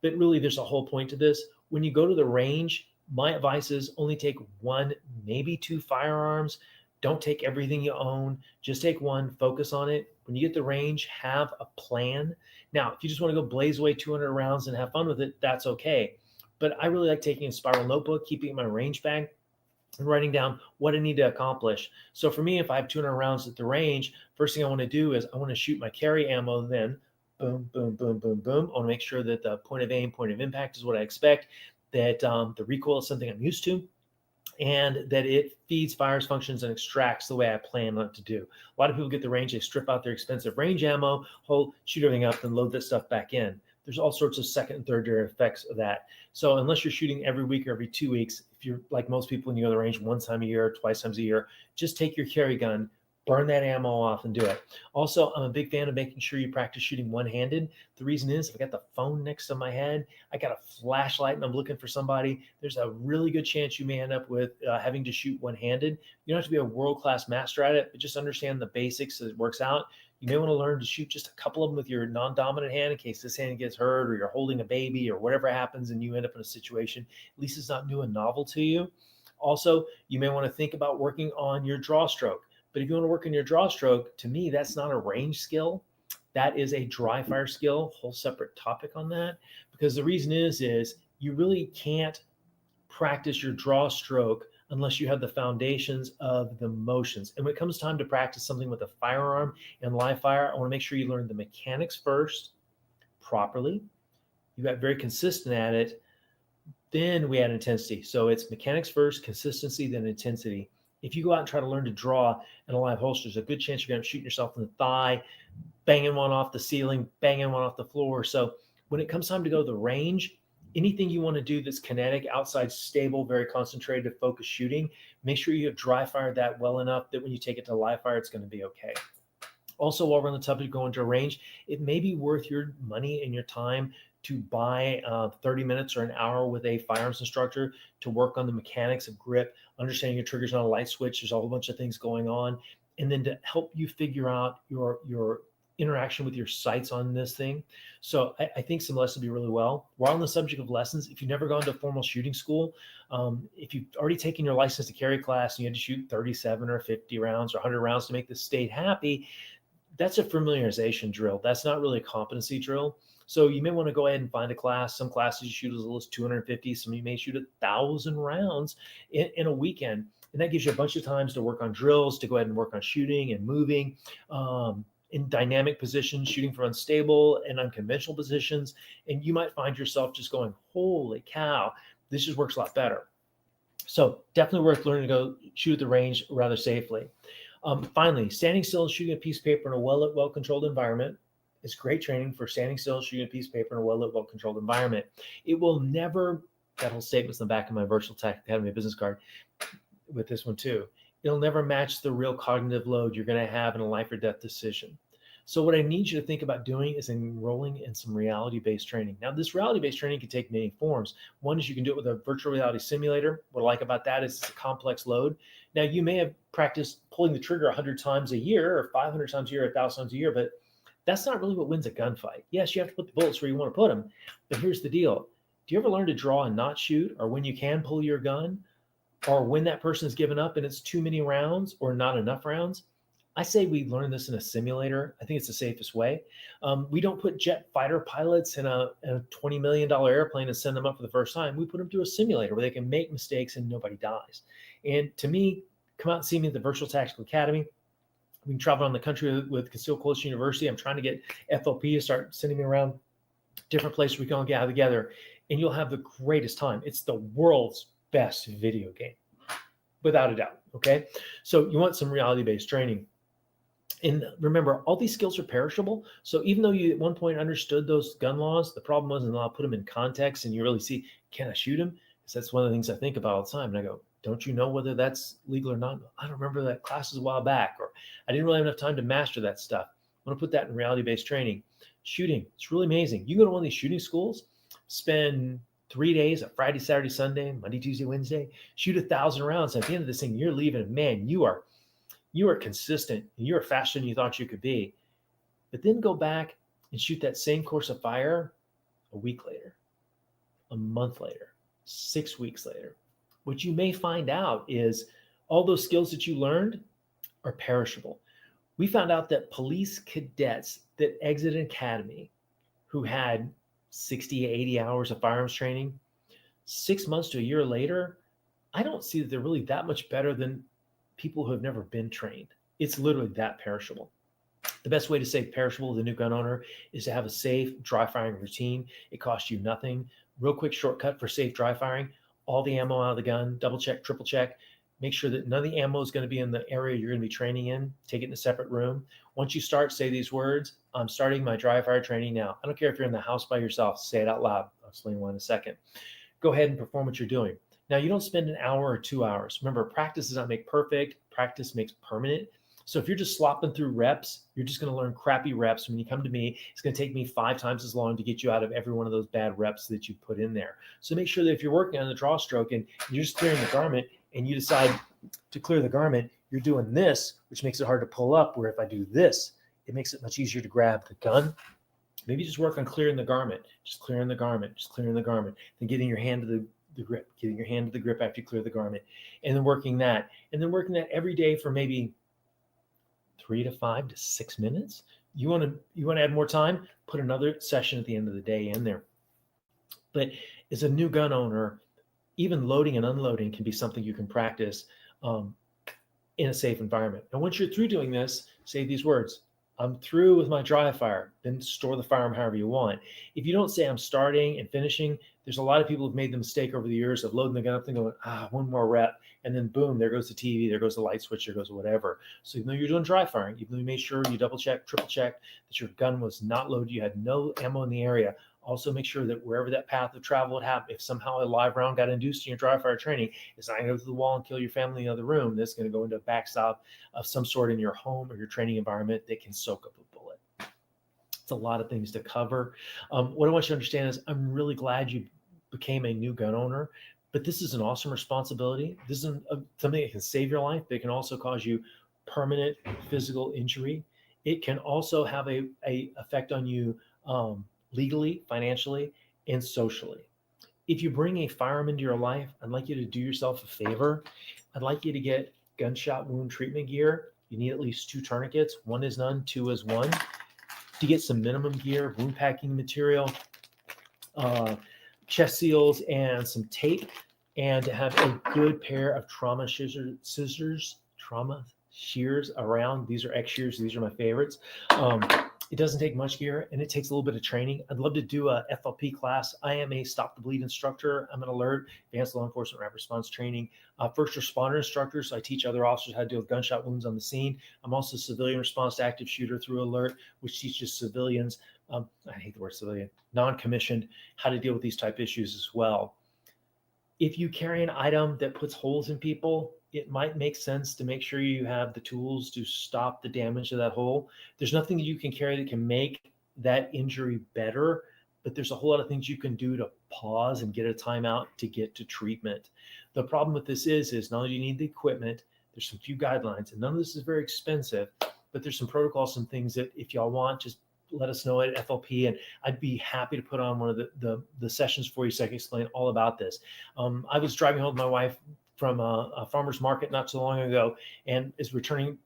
But really, there's a whole point to this. When you go to the range, My advice is only take one, maybe two firearms. Don't take everything you own. Just take one, focus on it. When you get the range, have a plan. Now, if you just want to go blaze away 200 rounds and have fun with it, that's okay. But I really like taking a spiral notebook, keeping it in my range bag, and writing down what I need to accomplish. So for me, if I have 200 rounds at the range, first thing I want to do is I want to shoot my carry ammo, then boom, boom, boom, boom, boom. I want to make sure that the point of aim, point of impact is what I expect, that the recoil is something I'm used to, and that it feeds, fires, functions, and extracts the way I plan on it to do. A lot of people get the range, they strip out their expensive range ammo, shoot everything up, and load that stuff back in. There's all sorts of second and third degree effects of that. So unless you're shooting every week or every 2 weeks, if you're like most people and you go to the range one time a year, twice times a year, just take your carry gun, burn that ammo off and do it. Also, I'm a big fan of making sure you practice shooting one-handed. The reason is if I got the phone next to my head, I got a flashlight and I'm looking for somebody, there's a really good chance you may end up with having to shoot one-handed. You don't have to be a world-class master at it, but just understand the basics so it works out. You may want to learn to shoot just a couple of them with your non-dominant hand in case this hand gets hurt or you're holding a baby or whatever happens and you end up in a situation. At least it's not new and novel to you. Also, you may want to think about working on your draw stroke. But if you want to work on your draw stroke, to me, that's not a range skill. That is a dry fire skill, whole separate topic on that. Because the reason is you really can't practice your draw stroke unless you have the foundations of the motions. And when it comes time to practice something with a firearm and live fire, I want to make sure you learn the mechanics first properly. You got very consistent at it. Then we add intensity. So it's mechanics first, consistency, then intensity. If you go out and try to learn to draw in a live holster, there's a good chance you're going to shoot yourself in the thigh, banging one off the ceiling, banging one off the floor. So when it comes time to go to the range, anything you want to do that's kinetic, outside, stable, very concentrated, focused shooting, make sure you have dry fired that well enough that when you take it to live fire, it's going to be okay. Also, while we're on the topic of going to a range, it may be worth your money and your time to buy 30 minutes or an hour with a firearms instructor to work on the mechanics of grip, understanding your trigger's not a light switch. There's a whole bunch of things going on. And then to help you figure out your interaction with your sights on this thing. So I think some lessons would be really well. While on the subject of lessons, if you've never gone to formal shooting school, if you've already taken your license to carry class and you had to shoot 37 or 50 rounds or 100 rounds to make the state happy, that's a familiarization drill. That's not really a competency drill. So you may want to go ahead and find a class. Some classes you shoot as little as 250. Some you may shoot 1,000 rounds in a weekend. And that gives you a bunch of times to work on drills, to go ahead and work on shooting and moving in dynamic positions, shooting from unstable and unconventional positions. And you might find yourself just going, holy cow, this just works a lot better. So definitely worth learning to go shoot at the range rather safely. Finally, standing still and shooting a piece of paper in a well-lit, well-controlled environment is great training for standing still, shooting a piece of paper in a well-lit, well-controlled environment. It will never, that whole statement's in the back of my virtual tech academy business card with this one too. It'll never match the real cognitive load you're going to have in a life or death decision. So what I need you to think about doing is enrolling in some reality-based training. Now, this reality-based training can take many forms. One is you can do it with a virtual reality simulator. What I like about that is it's a complex load. Now, you may have practiced pulling the trigger 100 times a year or 500 times a year, 1,000 times a year, but that's not really what wins a gunfight. Yes, you have to put the bullets where you want to put them, but here's the deal. Do you ever learn to draw and not shoot, or when you can pull your gun, or when that person is given up and it's too many rounds or not enough rounds? I say we learn this in a simulator. I think it's the safest way. We don't put jet fighter pilots in a $20 million airplane and send them up for the first time. We put them through a simulator where they can make mistakes and nobody dies. And to me, come out and see me at the Virtual Tactical Academy. We can travel around the country with Concealed Coalition University. I'm trying to get FLP to start sending me around different places we can all gather together, and you'll have the greatest time. It's the world's best video game, without a doubt. Okay, so you want some reality-based training. And remember, all these skills are perishable. So even though you at one point understood those gun laws, the problem wasn't I'll put them in context and you really see, can I shoot him? Because that's one of the things I think about all the time. And I go, don't you know whether that's legal or not? I don't remember that classes a while back, or I didn't really have enough time to master that stuff. I want to put that in reality-based training. Shooting, it's really amazing. You go to one of these shooting schools, spend 3 days, a Friday, Saturday, Sunday, Monday, Tuesday, Wednesday, shoot 1,000 rounds. At the end of this thing, you're leaving, man, you are consistent, and you are faster than you thought you could be. But then go back and shoot that same course of fire a week later, a month later, 6 weeks later, what you may find out is all those skills that you learned are perishable. We found out that police cadets that exit an academy who had 60, 80 hours of firearms training, 6 months to a year later, I don't see that they're really that much better than people who have never been trained. It's literally that perishable. The best way to say perishable to the new gun owner is to have a safe dry firing routine. It costs you nothing. Real quick shortcut for safe dry firing: all the ammo out of the gun, double check, triple check. Make sure that none of the ammo is going to be in the area you're going to be training in. Take it in a separate room. Once you start, say these words: I'm starting my dry fire training now. I don't care if you're in the house by yourself, say it out loud. I'll explain why in a second. Go ahead and perform what you're doing. Now, you don't spend an hour or 2 hours. Remember, practice does not make perfect. Practice makes permanent. So if you're just slopping through reps, you're just going to learn crappy reps. When you come to me, it's going to take me 5 times as long to get you out of every one of those bad reps that you put in there. So make sure that if you're working on the draw stroke and you're just clearing the garment and you decide to clear the garment, you're doing this, which makes it hard to pull up, where if I do this, it makes it much easier to grab the gun. Maybe just work on clearing the garment, just clearing the garment, just clearing the garment, then getting your hand to the grip, getting your hand to the grip after you clear the garment, and then working that, every day for maybe 3 to 5 to 6 minutes. You want to add more time? Put another session at the end of the day in there. But as a new gun owner, even loading and unloading can be something you can practice in a safe environment. And once you're through doing this, say these words: I'm through with my dry fire. Then store the firearm however you want. If you don't say I'm starting and finishing, there's a lot of people who've made the mistake over the years of loading the gun up and going, one more rep, and then boom, there goes the TV, there goes the light switch, there goes whatever. So even though you're doing dry firing, even though you made sure you double check, triple check that your gun was not loaded, you had no ammo in the area, also make sure that wherever that path of travel would happen, if somehow a live round got induced in your dry fire training, it's not going to go through the wall and kill your family in the other room. That's going to go into a backstop of some sort in your home or your training environment that can soak up a bullet. It's a lot of things to cover. What I want you to understand is I'm really glad you became a new gun owner, but this is an awesome responsibility. This is something that can save your life, but it can also cause you permanent physical injury. It can also have a effect on you legally, financially, and socially. If you bring a firearm into your life, I'd like you to do yourself a favor. I'd like you to get gunshot wound treatment gear. You need at least 2 tourniquets. 1 is none, 2 is 1. To get some minimum gear, wound packing material, chest seals, and some tape, and to have a good pair of trauma shears around. These are X shears. These are my favorites. It doesn't take much gear, and it takes a little bit of training. I'd love to do a FLP class. I am a Stop the Bleed instructor. I'm an alert, advanced law enforcement rapid response training, first responder instructor. So I teach other officers how to deal with gunshot wounds on the scene. I'm also a civilian response to active shooter through alert, which teaches civilians, I hate the word civilian, non-commissioned, how to deal with these type issues as well. If you carry an item that puts holes in people, it might make sense to make sure you have the tools to stop the damage of that hole. There's nothing that you can carry that can make that injury better, but there's a whole lot of things you can do to pause and get a timeout to get to treatment. The problem with this is not only do you need the equipment, there's some few guidelines, and none of this is very expensive, but there's some protocols, some things that if y'all want, just let us know at FLP, and I'd be happy to put on one of the sessions for you so I can explain all about this. I was driving home with my wife from a farmer's market not so long ago, and is returning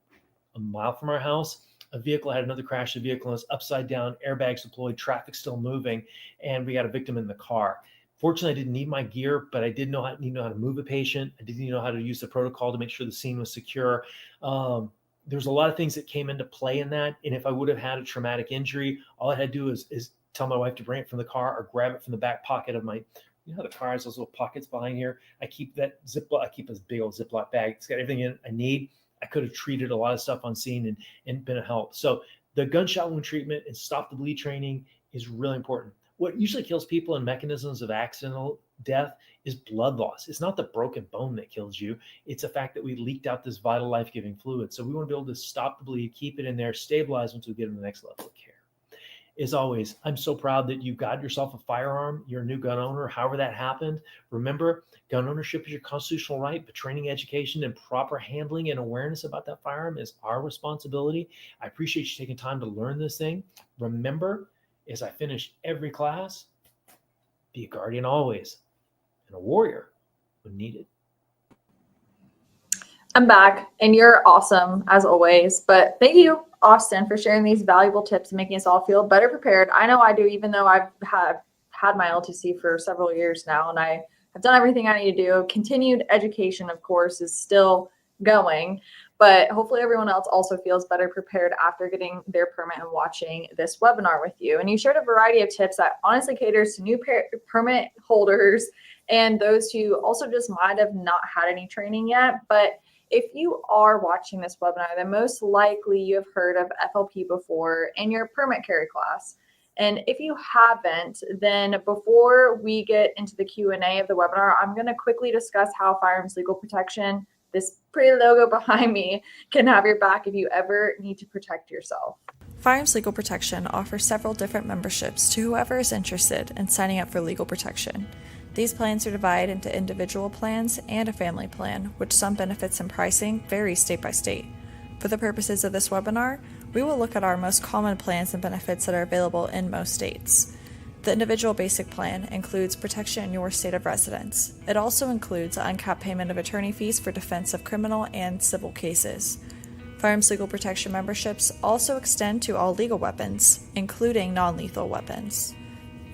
a mile from our house. A vehicle had another crash. The vehicle was upside down, airbags deployed, traffic still moving, and we got a victim in the car. Fortunately, I didn't need my gear, but I did know how to move a patient. I didn't know how to use the protocol to make sure the scene was secure. There's a lot of things that came into play in that. And if I would have had a traumatic injury, all I had to do is tell my wife to bring it from the car or grab it from the back pocket of my, the car has those little pockets behind here. I keep that Ziploc, I keep this big old Ziploc bag. It's got everything in it I need. I could have treated a lot of stuff on scene and been a help. So the gunshot wound treatment and stop the bleed training is really important. What usually kills people in mechanisms of accidental death is blood loss. It's not the broken bone that kills you. It's the fact that we leaked out this vital life-giving fluid. So we want to be able to stop the bleed, keep it in there, stabilize until we get to the next level of care. As always, I'm so proud that you got yourself a firearm. You're a new gun owner, however that happened. Remember, gun ownership is your constitutional right, but training, education, and proper handling and awareness about that firearm is our responsibility. I appreciate you taking time to learn this thing. Remember, as I finish every class, be a guardian always and a warrior when needed. I'm back, and you're awesome as always. But thank you, Austin, for sharing these valuable tips and making us all feel better prepared. I know I do, even though I've had my LTC for several years now, and I have done everything I need to do. Continued education, of course, is still going, but hopefully everyone else also feels better prepared after getting their permit and watching this webinar with you. And you shared a variety of tips that honestly caters to new permit holders and those who also just might have not had any training yet. But if you are watching this webinar, then most likely you have heard of FLP before in your permit carry class. And if you haven't, then before we get into the Q&A of the webinar, I'm going to quickly discuss how Firearms Legal Protection, this pretty logo behind me, can have your back if you ever need to protect yourself. Firearms Legal Protection offers several different memberships to whoever is interested in signing up for legal protection. These plans are divided into individual plans and a family plan, which some benefits and pricing vary state by state. For the purposes of this webinar, we will look at our most common plans and benefits that are available in most states. The individual basic plan includes protection in your state of residence. It also includes an uncapped payment of attorney fees for defense of criminal and civil cases. Firearms Legal Protection memberships also extend to all legal weapons, including non-lethal weapons.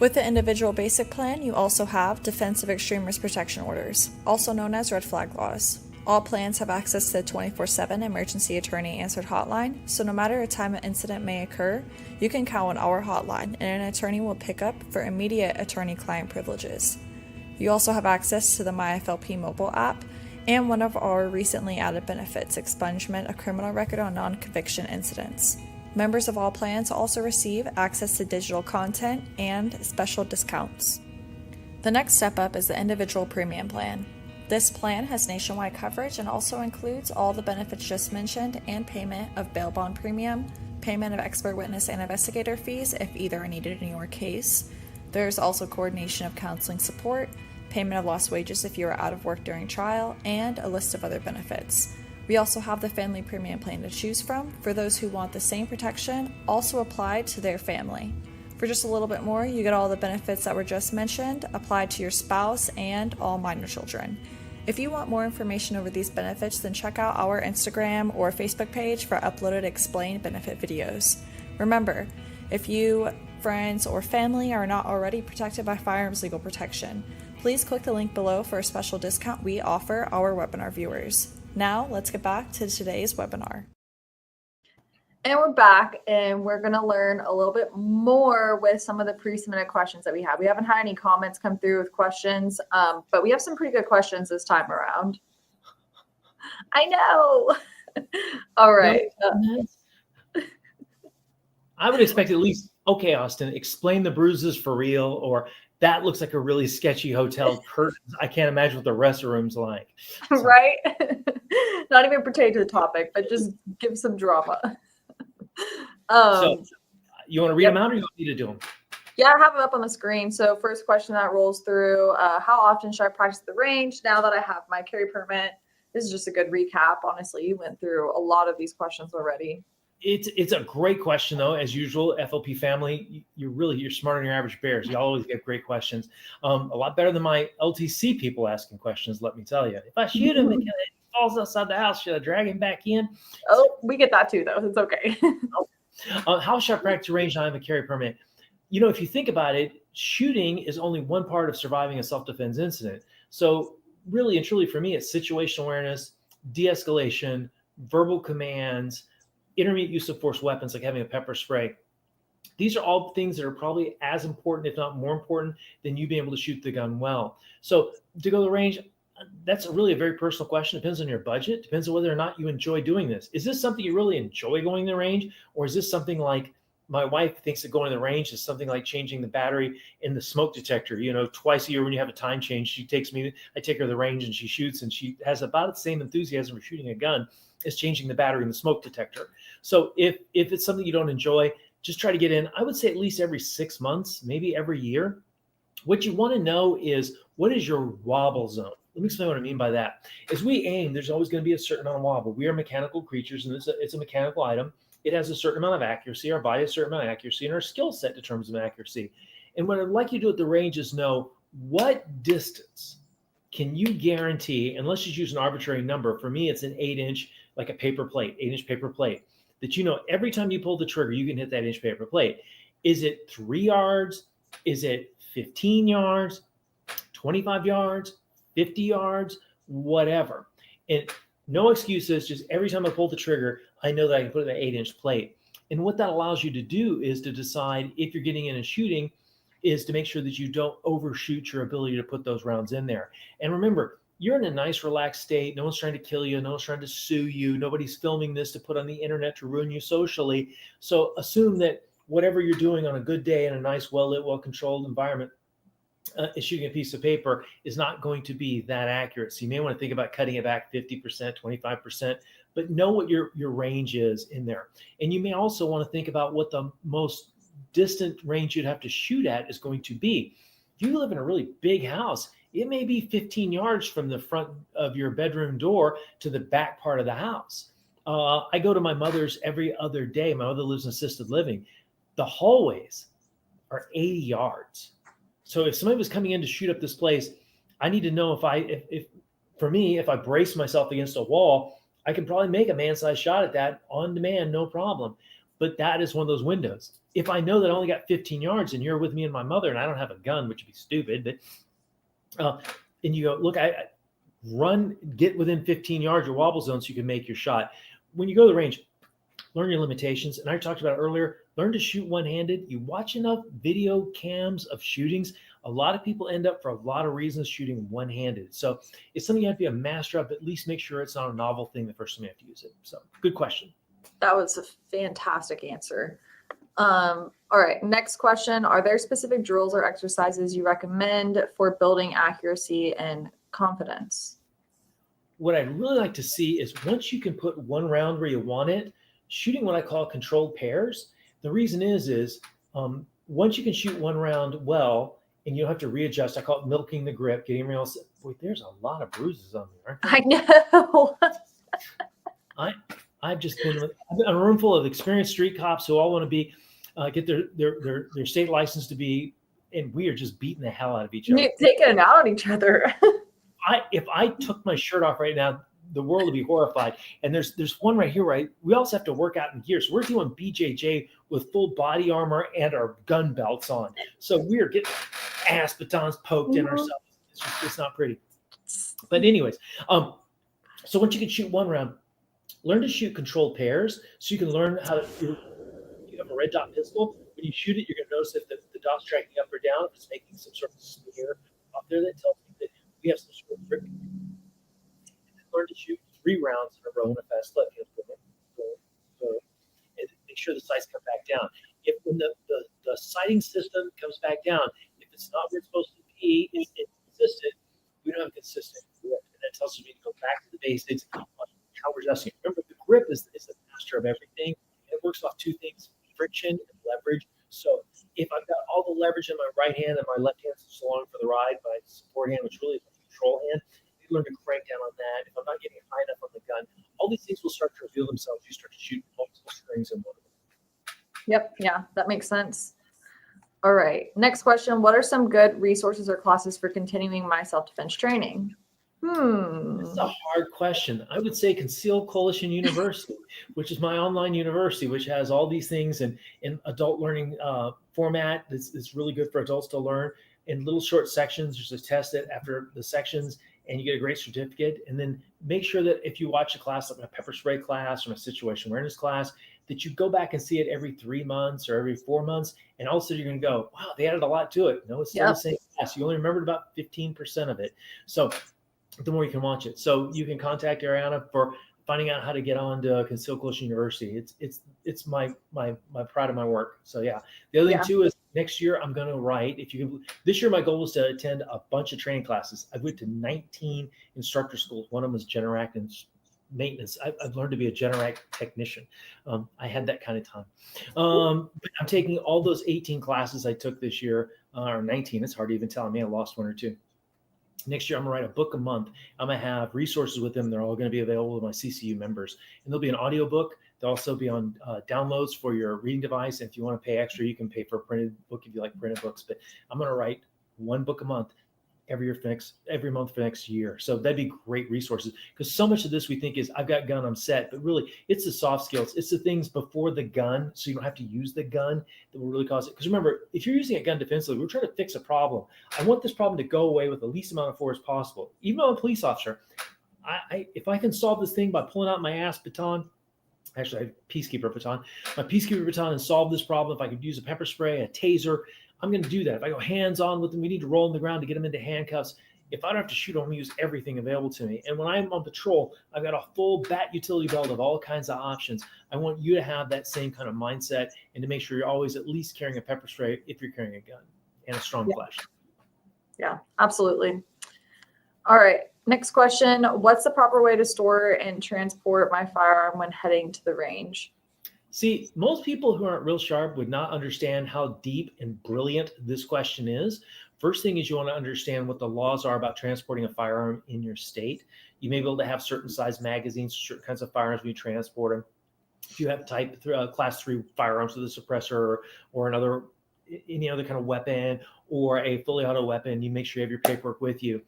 With the individual basic plan, you also have Defense of Extreme Risk Protection Orders, also known as red flag laws. All plans have access to the 24/7 emergency attorney answered hotline, so no matter a time an incident may occur, you can count on our hotline and an attorney will pick up for immediate attorney-client privileges. You also have access to the MyFLP mobile app and one of our recently added benefits, expungement of criminal record on non-conviction incidents. Members of all plans also receive access to digital content and special discounts. The next step up is the individual premium plan. This plan has nationwide coverage and also includes all the benefits just mentioned and payment of bail bond premium, payment of expert witness and investigator fees if either are needed in your case. There's also coordination of counseling support, payment of lost wages if you are out of work during trial, and a list of other benefits. We also have the family premium plan to choose from for those who want the same protection also applied to their family. For just a little bit more, you get all the benefits that were just mentioned applied to your spouse and all minor children. If you want more information over these benefits, then check out our Instagram or Facebook page for uploaded explained benefit videos. Remember, if you, friends, or family are not already protected by Firearms Legal Protection, please click the link below for a special discount we offer our webinar viewers. Now, let's get back to today's webinar. And we're back, and we're going to learn a little bit more with some of the pre-submitted questions that we have. We haven't had any comments come through with questions, but we have some pretty good questions this time around. I know. All right. I would expect at least, okay, Austin, explain the bruises for real, or that looks like a really sketchy hotel curtains. I can't imagine what the restroom's like. So. Right? Not even pertain to the topic, but just give some drama. So you want to read them out, or you want me to do them? Yeah, I have them up on the screen. So first question that rolls through, how often should I practice the range now that I have my carry permit? This is just a good recap. Honestly, you went through a lot of these questions already. It's a great question, though. As usual, FLP family, you're smarter than your average bears. You always get great questions. A lot better than my LTC people asking questions, let me tell you. If I shoot him and he falls outside the house, should I drag him back in? Oh, we get that too, though. It's okay. How should I practice range now I have a carry permit? You know, if you think about it, shooting is only one part of surviving a self-defense incident. So really and truly for me, it's situational awareness, de-escalation, verbal commands, intermediate use of force weapons like having a pepper spray. These are all things that are probably as important, if not more important, than you being able to shoot the gun well. So to go to the range, that's really a very personal question. Depends on your budget. Depends on whether or not you enjoy doing this. Is this something you really enjoy going to the range? Or is this something like my wife thinks that going to the range is something like changing the battery in the smoke detector? You know, twice a year when you have a time change, I take her to the range and she shoots, and she has about the same enthusiasm for shooting a gun as changing the battery in the smoke detector. So if it's something you don't enjoy, just try to get in. I would say at least every 6 months, maybe every year. What you want to know is, what is your wobble zone? Let me explain what I mean by that. As we aim, there's always going to be a certain amount of wobble. We are mechanical creatures, and it's a mechanical item. It has a certain amount of accuracy. Our body has a certain amount of accuracy, and our skill set determines the accuracy. And what I'd like you to do at the range is know what distance can you guarantee, and let's just use an arbitrary number. For me, it's an 8-inch, like a paper plate, 8-inch paper plate, that every time you pull the trigger, you can hit that inch paper plate. Is it 3 yards? Is it 15 yards, 25 yards, 50 yards, whatever? And no excuses, just every time I pull the trigger, I know that I can put an 8-inch plate. And what that allows you to do is to decide if you're getting in and shooting, is to make sure that you don't overshoot your ability to put those rounds in there. And remember, you're in a nice, relaxed state. No one's trying to kill you. No one's trying to sue you. Nobody's filming this to put on the internet to ruin you socially. So assume that whatever you're doing on a good day in a nice, well-lit, well-controlled environment, shooting a piece of paper is not going to be that accurate. So you may want to think about cutting it back 50%, 25%, but know what your range is in there. And you may also want to think about what the most distant range you'd have to shoot at is going to be. If you live in a really big house, it may be 15 yards from the front of your bedroom door to the back part of the house. I go to my mother's every other day. My mother lives in assisted living. The hallways are 80 yards. So if somebody was coming in to shoot up this place, I need to know if I brace myself against a wall, I can probably make a man-sized shot at that on demand, no problem. But that is one of those windows. If I know that I only got 15 yards and you're with me and my mother and I don't have a gun, which would be stupid, but and you go, look, I run, get within 15 yards, your wobble zone, so you can make your shot. When you go to the range, learn your limitations. And I talked about it earlier, learn to shoot one-handed. You watch enough video cams of shootings. A lot of people end up, for a lot of reasons, shooting one-handed. So it's something you have to be a master of, but at least make sure it's not a novel thing the first time you have to use it. So good question. That was a fantastic answer. All right, next question. Are there specific drills or exercises you recommend for building accuracy and confidence? What I'd really like to see is once you can put one round where you want it, shooting what I call controlled pairs. The reason is once you can shoot one round well, and you don't have to readjust, I call it milking the grip, getting everything else. Boy, there's a lot of bruises on there, aren't there? I know. I've just been with a room full of experienced street cops who all want to be get their state license to be, and we are just beating the hell out of each other. You're taking it out on each other. If I took my shirt off right now, the world would be horrified. And there's one right here, right? We also have to work out in gear. So we're doing BJJ with full body armor and our gun belts on. So we're getting ass batons poked in ourselves. It's not pretty. But anyways, so once you can shoot one round, learn to shoot controlled pairs. So you can learn how to, you have a red dot pistol. When you shoot it, you're going to notice if the dot's tracking up or down, if it's making some sort of smear up there, that tells you that we have some sort of grip. Learn to shoot 3 rounds in a row in a fast left. And make sure the sights come back down. If when the sighting system comes back down, if it's not where it's supposed to be, it's inconsistent. We don't have a consistent grip, and that tells us we need to go back to the basics on how we're adjusting. Remember, the grip is the master of everything. It works off 2 things: friction and leverage. So if I've got all the leverage in my right hand and my left hand's along for the ride, my support hand, which really is my control hand, learn to crank down on that. If I'm not getting high enough on the gun, all these things will start to reveal themselves. You start to shoot multiple strings in one of them. Yep. Yeah, that makes sense. All right. Next question. What are some good resources or classes for continuing my self-defense training? It's a hard question. I would say Concealed Coalition University, which is my online university, which has all these things in adult learning format. It's really good for adults to learn in little short sections. Just to test it after the sections, and you get a great certificate. And then make sure that if you watch a class like a pepper spray class or a situation awareness class, that you go back and see it every 3 months or every 4 months. And also you're going to go, wow, they added a lot to it. No, it's still the same class. You only remembered about 15% of it. So the more you can watch it. So you can contact Ariana for finding out how to get on to Concealed Coalition University. It's my pride of my work. So yeah. The other thing too is next year I'm going to write. This year my goal was to attend a bunch of training classes. I went to 19 instructor schools. One of them was Generac and maintenance. I've learned to be a Generac technician. I had that kind of time. But I'm taking all those 18 classes I took this year, or 19. It's hard to even tell. I may have lost 1 or 2. Next year, I'm going to write a book a month. I'm going to have resources with them. They're all going to be available to my CCU members. And there'll be an audio book. They'll also be on downloads for your reading device. And if you want to pay extra, you can pay for a printed book if you like printed books. But I'm going to write 1 book a month. every month for next year. So that'd be great resources, because so much of this we think is I've got gun, I'm set, but really it's the soft skills. It's the things before the gun, so you don't have to use the gun, that will really cause it. Because remember, if you're using a gun defensively, we're trying to fix a problem. I want this problem to go away with the least amount of force possible. Even though I'm a police officer, if I can solve this thing by pulling out my ass baton, actually I have peacekeeper baton, my peacekeeper baton, and solve this problem. If I could use a pepper spray, a taser, I'm going to do that. If I go hands on with them, we need to roll on the ground to get them into handcuffs. If I don't have to shoot them, I'm going to use everything available to me. And when I'm on patrol, I've got a full bat utility belt of all kinds of options. I want you to have that same kind of mindset, and to make sure you're always at least carrying a pepper spray if you're carrying a gun, and a strong flash. Yeah, absolutely. All right. Next question. What's the proper way to store and transport my firearm when heading to the range? See, most people who aren't real sharp would not understand how deep and brilliant this question is. First thing is, you want to understand what the laws are about transporting a firearm in your state. You may be able to have certain size magazines, certain kinds of firearms when you transport them. If you have class 3 firearms with a suppressor, or any other kind of weapon, or a fully auto weapon, you make sure you have your paperwork with you.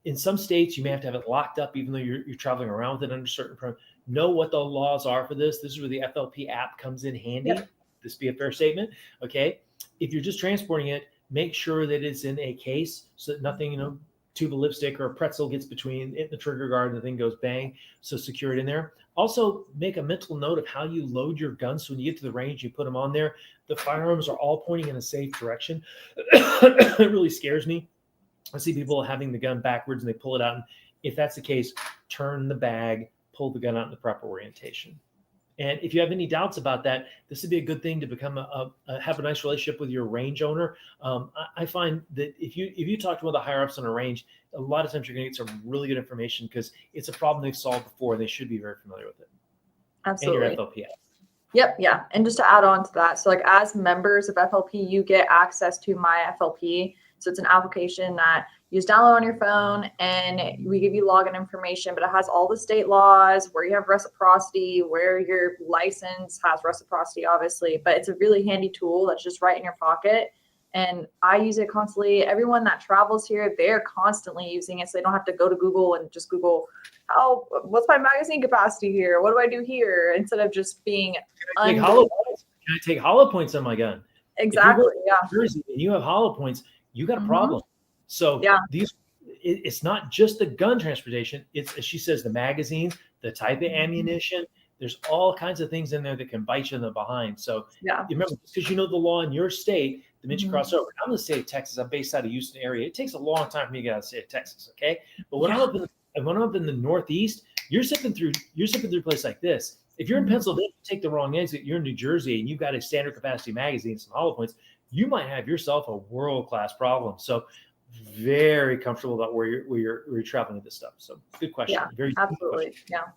In some states, you may have to have it locked up, even though you're traveling around with it under certain know what the laws are for this. This is where the FLP app comes in handy. Yep. This be a fair statement. Okay. If you're just transporting it, make sure that it's in a case, so that nothing, tube of lipstick or a pretzel gets between it and the trigger guard and the thing goes bang. So secure it in there. Also, make a mental note of how you load your guns. So when you get to the range, you put them on there. The firearms are all pointing in a safe direction. It really scares me. I see people having the gun backwards and they pull it out. And if that's the case, turn the bag, pull the gun out in the proper orientation. And if you have any doubts about that, this would be a good thing to become have a nice relationship with your range owner. I find that if you talk to one of the higher ups on a range, a lot of times you're going to get some really good information, because it's a problem they've solved before. They should be very familiar with it. Absolutely. And your FLP app. Yep. Yeah. And just to add on to that, so like as members of FLP, you get access to My FLP. So it's an application that you just download on your phone, and we give you login information, but it has all the state laws, where you have reciprocity, where your license has reciprocity, obviously, but it's a really handy tool that's just right in your pocket. And I use it constantly. Everyone that travels here, they're constantly using it. So they don't have to go to Google and just Google, what's my magazine capacity here? What do I do here? Instead of just being Can I take hollow points on my gun? Exactly. Yeah. Jersey and you have hollow points, you got a problem. So it's not just the gun transportation. It's, as she says, the magazines, the type of ammunition. There's all kinds of things in there that can bite you in the behind. So remember, because you know the law in your state, the minute you cross over. I'm in the state of Texas. I'm based out of Houston area. It takes a long time for me to get out of the state of Texas. Okay, but when I'm up in the Northeast, you're zipping through a place like this. If you're in Pennsylvania, you take the wrong exit. You're in New Jersey, and you've got a standard capacity magazine, some hollow points. You might have yourself a world-class problem. So very comfortable about where you're traveling with this stuff. So good question. Yeah, very absolutely. Question.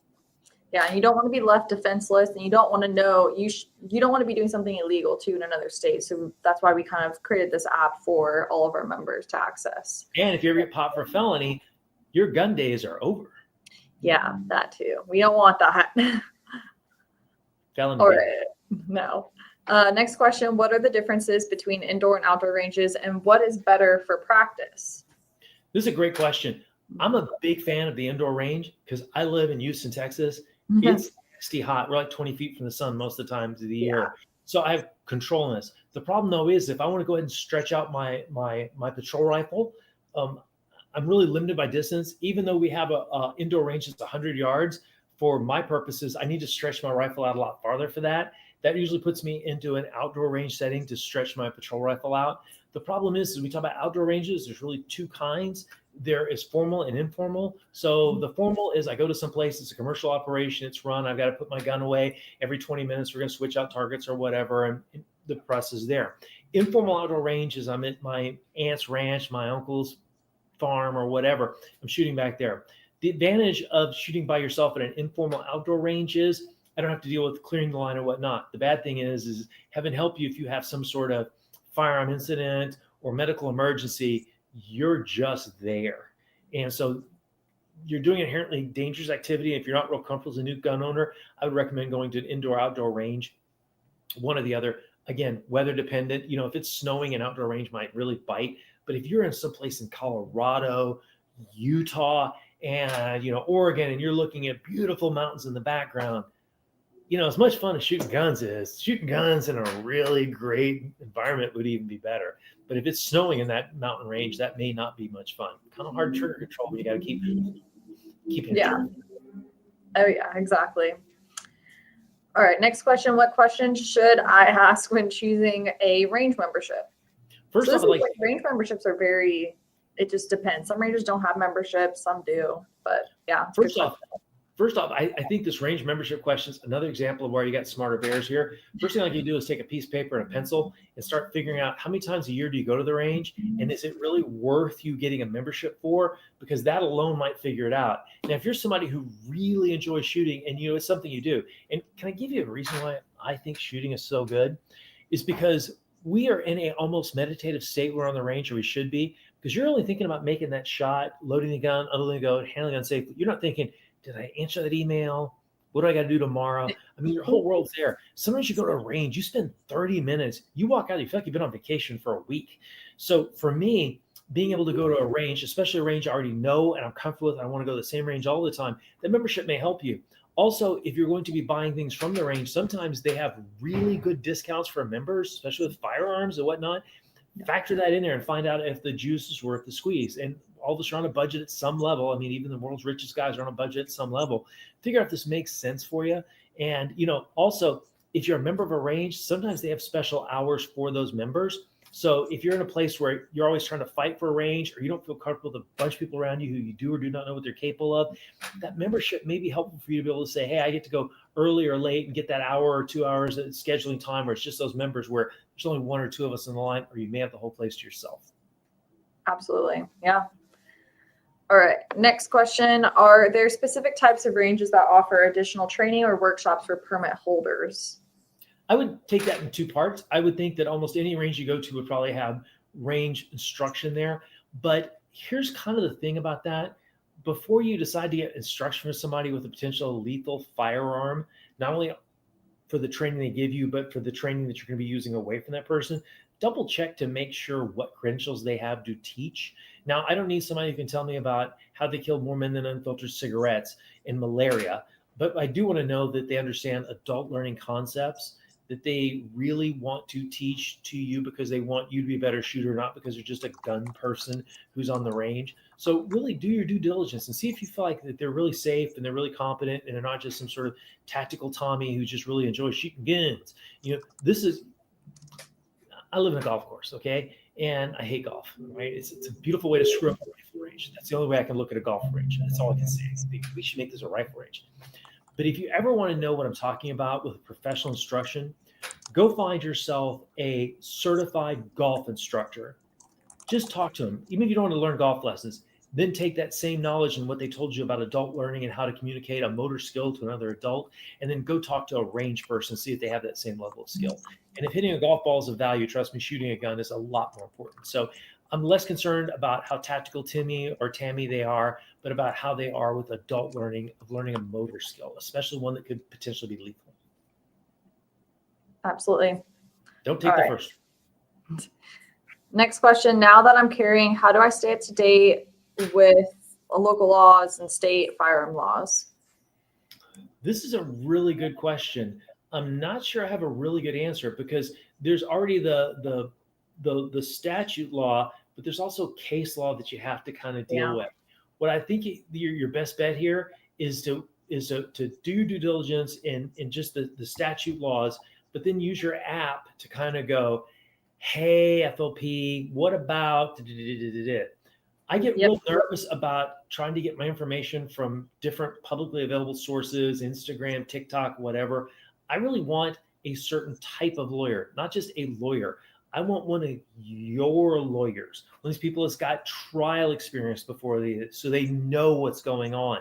Yeah, and you don't want to be left defenseless, and you don't want to know you don't want to be doing something illegal too in another state. So that's why we kind of created this app for all of our members to access. And if you ever get popped for a felony, your gun days are over. Yeah, that too. We don't want that. Felony. All right. No. Next question. What are the differences between indoor and outdoor ranges, and what is better for practice? This is a great question. I'm a big fan of the indoor range because I live in Houston, Texas. It's nasty hot. We're like 20 feet from the sun most of the time of the year. So I have control in this. The problem, though, is if I want to go ahead and stretch out my patrol rifle, I'm really limited by distance. Even though we have a indoor range that's 100 yards, for my purposes, I need to stretch my rifle out a lot farther for that. That usually puts me into an outdoor range setting to stretch my patrol rifle out. The problem is we talk about outdoor ranges, there's really two kinds. There is formal and informal. So the formal is I go to some place, it's a commercial operation, it's run, I've got to put my gun away. Every 20 minutes, we're going to switch out targets or whatever, and the press is there. Informal outdoor range is I'm at my aunt's ranch, my uncle's farm or whatever. I'm shooting back there. The advantage of shooting by yourself at an informal outdoor range is I don't have to deal with clearing the line or whatnot. The bad thing is heaven help you if you have some sort of firearm incident or medical emergency, you're just there. And so you're doing inherently dangerous activity. If you're not real comfortable as a new gun owner, I would recommend going to an indoor outdoor range, one or the other. Again, weather dependent. If it's snowing, an outdoor range might really bite. But if you're in some place in Colorado, Utah, and Oregon, and you're looking at beautiful mountains in the background, as much fun as shooting guns is, shooting guns in a really great environment would even be better. But if it's snowing in that mountain range, that may not be much fun. Kind of hard trigger control, but you got to keep it. Yeah. Oh yeah, exactly. All right, next question. What questions should I ask when choosing a range membership? First off, range memberships are it just depends. Some ranges don't have memberships, some do, but yeah. First off, I think this range membership question is another example of where you got smarter bears here. First thing I like you do is take a piece of paper and a pencil and start figuring out how many times a year do you go to the range, and is it really worth you getting a membership for? Because that alone might figure it out. Now, if you're somebody who really enjoys shooting and it's something you do, and can I give you a reason why I think shooting is so good? Is because we are in a almost meditative state. We're on the range, or we should be, because you're only thinking about making that shot, loading the gun, unloading the gun, handling the gun safely. You're not thinking, did I answer that email? What do I got to do tomorrow? I mean, your whole world's there. Sometimes you go to a range, you spend 30 minutes, you walk out, you feel like you've been on vacation for a week. So for me, being able to go to a range, especially a range I already know and I'm comfortable with, and I want to go to the same range all the time, that membership may help you. Also, if you're going to be buying things from the range, sometimes they have really good discounts for members, especially with firearms and whatnot. Factor that in there and find out if the juice is worth the squeeze. And all of us are on a budget at some level. I mean, even the world's richest guys are on a budget at some level. Figure out if this makes sense for you. And, also, if you're a member of a range, sometimes they have special hours for those members. So if you're in a place where you're always trying to fight for a range, or you don't feel comfortable with a bunch of people around you who you do or do not know what they're capable of, that membership may be helpful for you to be able to say, hey, I get to go early or late and get that hour or 2 hours of scheduling time where it's just those members where there's only one or two of us in the line, or you may have the whole place to yourself. Absolutely. Yeah. All right. Next question. Are there specific types of ranges that offer additional training or workshops for permit holders? I would take that in two parts. I would think that almost any range you go to would probably have range instruction there. But here's kind of the thing about that. Before you decide to get instruction from somebody with a potential lethal firearm, not only for the training they give you, but for the training that you're going to be using away from that person, double check to make sure what credentials they have to teach. Now, I don't need somebody who can tell me about how they killed more men than unfiltered cigarettes and malaria, but I do want to know that they understand adult learning concepts, that they really want to teach to you because they want you to be a better shooter, not because they're just a gun person who's on the range. So really do your due diligence and see if you feel like that they're really safe and they're really competent and they're not just some sort of tactical Tommy who just really enjoys shooting guns. I live in a golf course, okay? And I hate golf, right? It's a beautiful way to screw up a rifle range. That's the only way I can look at a golf range. That's all I can say. We should make this a rifle range. But if you ever want to know what I'm talking about with professional instruction, go find yourself a certified golf instructor. Just talk to them. Even if you don't want to learn golf lessons, then take that same knowledge and what they told you about adult learning and how to communicate a motor skill to another adult, and then go talk to a range person, see if they have that same level of skill. And if hitting a golf ball is of value, trust me, shooting a gun is a lot more important. So I'm less concerned about how tactical Timmy or Tammy they are, but about how they are with adult learning of learning a motor skill, especially one that could potentially be lethal. Absolutely. Don't take the first. Next question. Now that I'm carrying, how do I stay up to date with local laws and state firearm laws? This is a really good question. I'm not sure I have a really good answer because there's already the statute law, but there's also case law that you have to kind of deal with. What I think your best bet here is to do due diligence in just the statute laws, but then use your app to kind of go, hey, FLP, what about I get real nervous about trying to get my information from different publicly available sources, Instagram, TikTok, whatever. I really want a certain type of lawyer, not just a lawyer. I want one of your lawyers, one of these people that's got trial experience before so they know what's going on.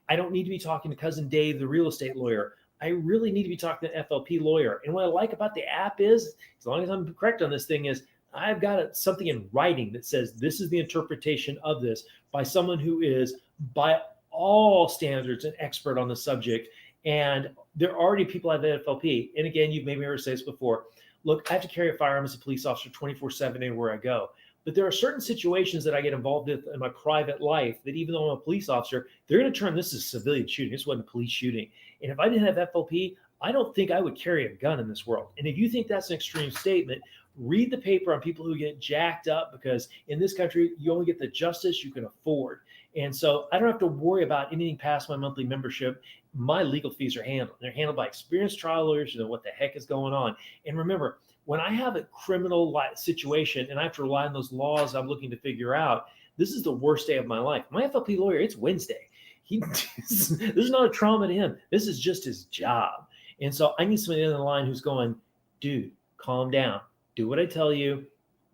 I don't need to be talking to cousin Dave, the real estate lawyer. I really need to be talking to an FLP lawyer. And what I like about the app is, as long as I'm correct on this thing, is I've got something in writing that says this is the interpretation of this by someone who is, by all standards, an expert on the subject. And there are already people at the FLP. And again, you've maybe heard say this before. Look, I have to carry a firearm as a police officer 24/7 anywhere I go. But there are certain situations that I get involved with in my private life that even though I'm a police officer, they're going to turn this as civilian shooting. This wasn't a police shooting. And if I didn't have FLP, I don't think I would carry a gun in this world. And if you think that's an extreme statement, read the paper on people who get jacked up, because in this country, you only get the justice you can afford. And so I don't have to worry about anything past my monthly membership. My legal fees are handled. They're handled by experienced trial lawyers who know what the heck is going on. And remember, when I have a criminal situation and I have to rely on those laws I'm looking to figure out, this is the worst day of my life. My FLP lawyer, it's Wednesday. This is not a trauma to him. This is just his job. And so I need somebody on the line who's going, dude, calm down. Do what I tell you.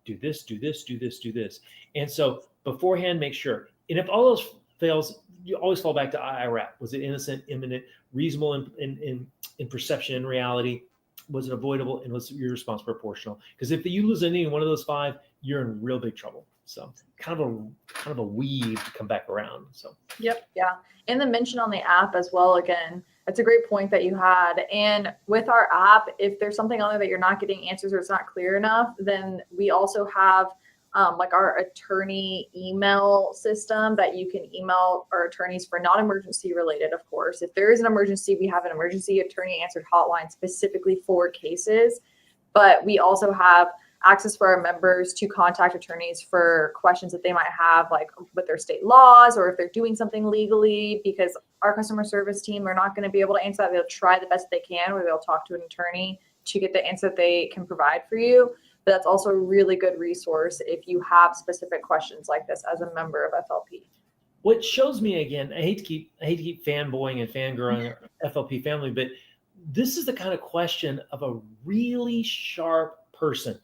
Do this, do this, do this, do this. And so beforehand, make sure. And if all those fails, you always fall back to IRAP. Was it innocent, imminent, reasonable in perception and reality? Was it avoidable? And was your response proportional? Because if you lose any one of those 5, you're in real big trouble. So kind of a weave to come back around. So yep, yeah. And the mention on the app as well, again, that's a great point that you had. And with our app, if there's something on there that you're not getting answers or it's not clear enough, then we also have like our attorney email system that you can email our attorneys for non-emergency related, of course. If there is an emergency, we have an emergency attorney answered hotline specifically for cases, but we also have access for our members to contact attorneys for questions that they might have, like with their state laws or if they're doing something legally, because our customer service team are not going to be able to answer that. They'll try the best they can, or they'll talk to an attorney to get the answer that they can provide for you. But that's also a really good resource if you have specific questions like this as a member of FLP. What shows me, again, I hate to keep fanboying and fangirling FLP family, but this is the kind of question of a really sharp person.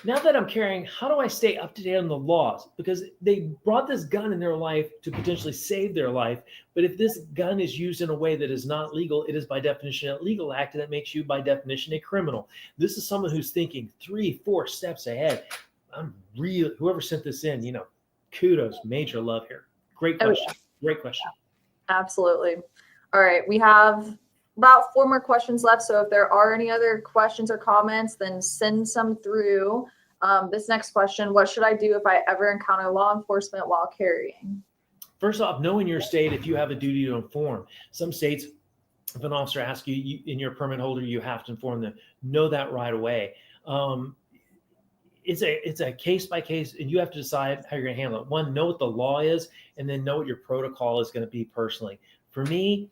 Now that I'm carrying, how do I stay up to date on the laws? Because they brought this gun in their life to potentially save their life. But if this gun is used in a way that is not legal, it is by definition a legal act, and that makes you by definition a criminal. This is someone who's thinking 3-4 steps ahead. Whoever sent this in, kudos, major love here. Great question. Oh, yeah. Great question. Absolutely. All right. We have about 4 more questions left. So if there are any other questions or comments, then send some through. This next question, what should I do if I ever encounter law enforcement while carrying? First off, know in your state if you have a duty to inform. Some states, if an officer asks you in your permit holder, you have to inform them. Know that right away. It's a case by case, and you have to decide how you're going to handle it. One, know what the law is, and then know what your protocol is going to be personally. For me,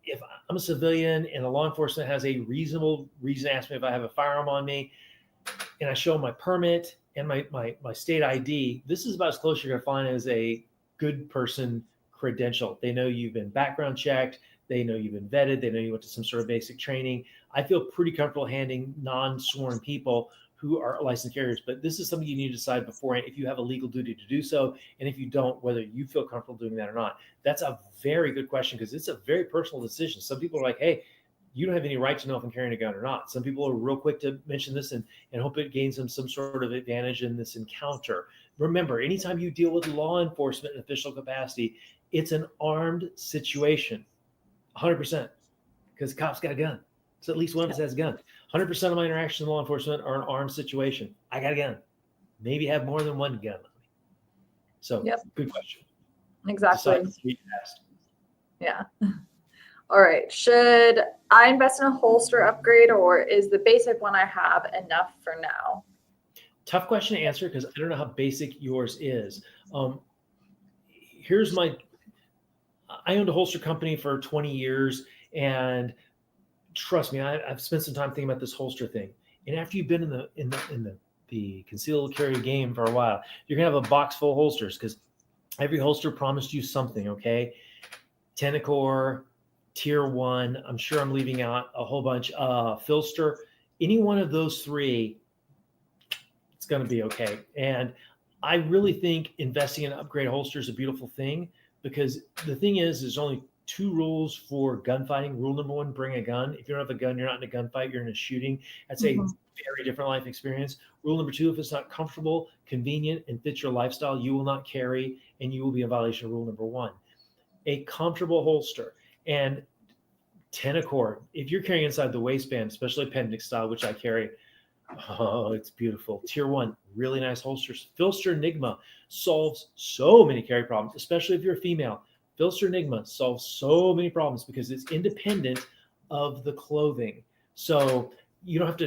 if I'm a civilian and a law enforcement has a reasonable reason to ask me if I have a firearm on me, and I show my permit and my state ID, this is about as close you're going to find as a good person credential. They know you've been background checked. They know you've been vetted. They know you went to some sort of basic training. I feel pretty comfortable handing non-sworn people who are licensed carriers, but this is something you need to decide beforehand if you have a legal duty to do so, and if you don't, whether you feel comfortable doing that or not. That's a very good question, because it's a very personal decision. Some people are like, hey, you don't have any right to know if I'm carrying a gun or not. Some people are real quick to mention this and hope it gains them some sort of advantage in this encounter. Remember, anytime you deal with law enforcement in official capacity, it's an armed situation, 100%, because the cop's got a gun. So at least one of us has a gun. 100% of my interactions with law enforcement are an armed situation. I got a gun. Maybe have more than one gun on me. So Good question. Exactly. Yeah. All right. Should I invest in a holster upgrade, or is the basic one I have enough for now? Tough question to answer, because I don't know how basic yours is. I owned a holster company for 20 years, and trust me, I've spent some time thinking about this holster thing. And after you've been in the concealed carry game for a while, you're gonna have a box full of holsters, because every holster promised you something. Okay, Tenacor, Tier 1. I'm sure I'm leaving out a whole bunch. Filster. Any one of those 3, it's gonna be okay. And I really think investing in an upgrade holster is a beautiful thing, because the thing is, there's only 2 rules for gunfighting. Rule number 1, bring a gun. If you don't have a gun, you're not in a gunfight, you're in a shooting. That's a very different life experience. Rule number 2, if it's not comfortable, convenient, and fits your lifestyle, you will not carry, and you will be in violation of rule number 1. A comfortable holster. And Tenacor, if you're carrying inside the waistband, especially appendix style, which I carry, Oh, it's beautiful. Tier 1, really nice holsters. Filster Enigma solves so many carry problems, especially if you're a female. Filster Enigma solves so many problems because it's independent of the clothing. So you don't have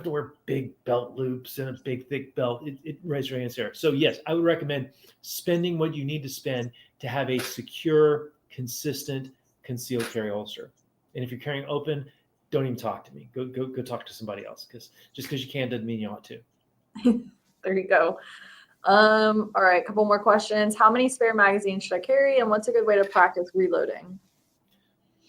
to wear big belt loops and a big thick belt. It raises your hands there. So yes, I would recommend spending what you need to spend to have a secure, consistent concealed carry holster. And if you're carrying open, don't even talk to me. Go talk to somebody else, because just because you can doesn't mean you ought to. There you go. All right, a couple more questions. How many spare magazines should I carry, and what's a good way to practice reloading?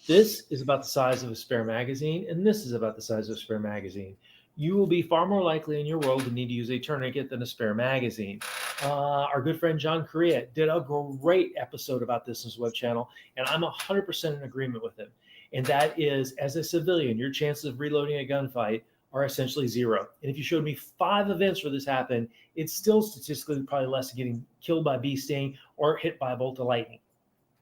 This is about the size of a spare magazine, and this is about the size of a spare magazine. You will be far more likely in your world to need to use a tourniquet than a spare magazine. Our good friend John Correa did a great episode about this on his web channel, and I'm 100% in agreement with him. And that is, as a civilian, your chances of reloading a gunfight are essentially zero. And if you showed me 5 events where this happened, it's still statistically probably less than getting killed by bee sting or hit by a bolt of lightning.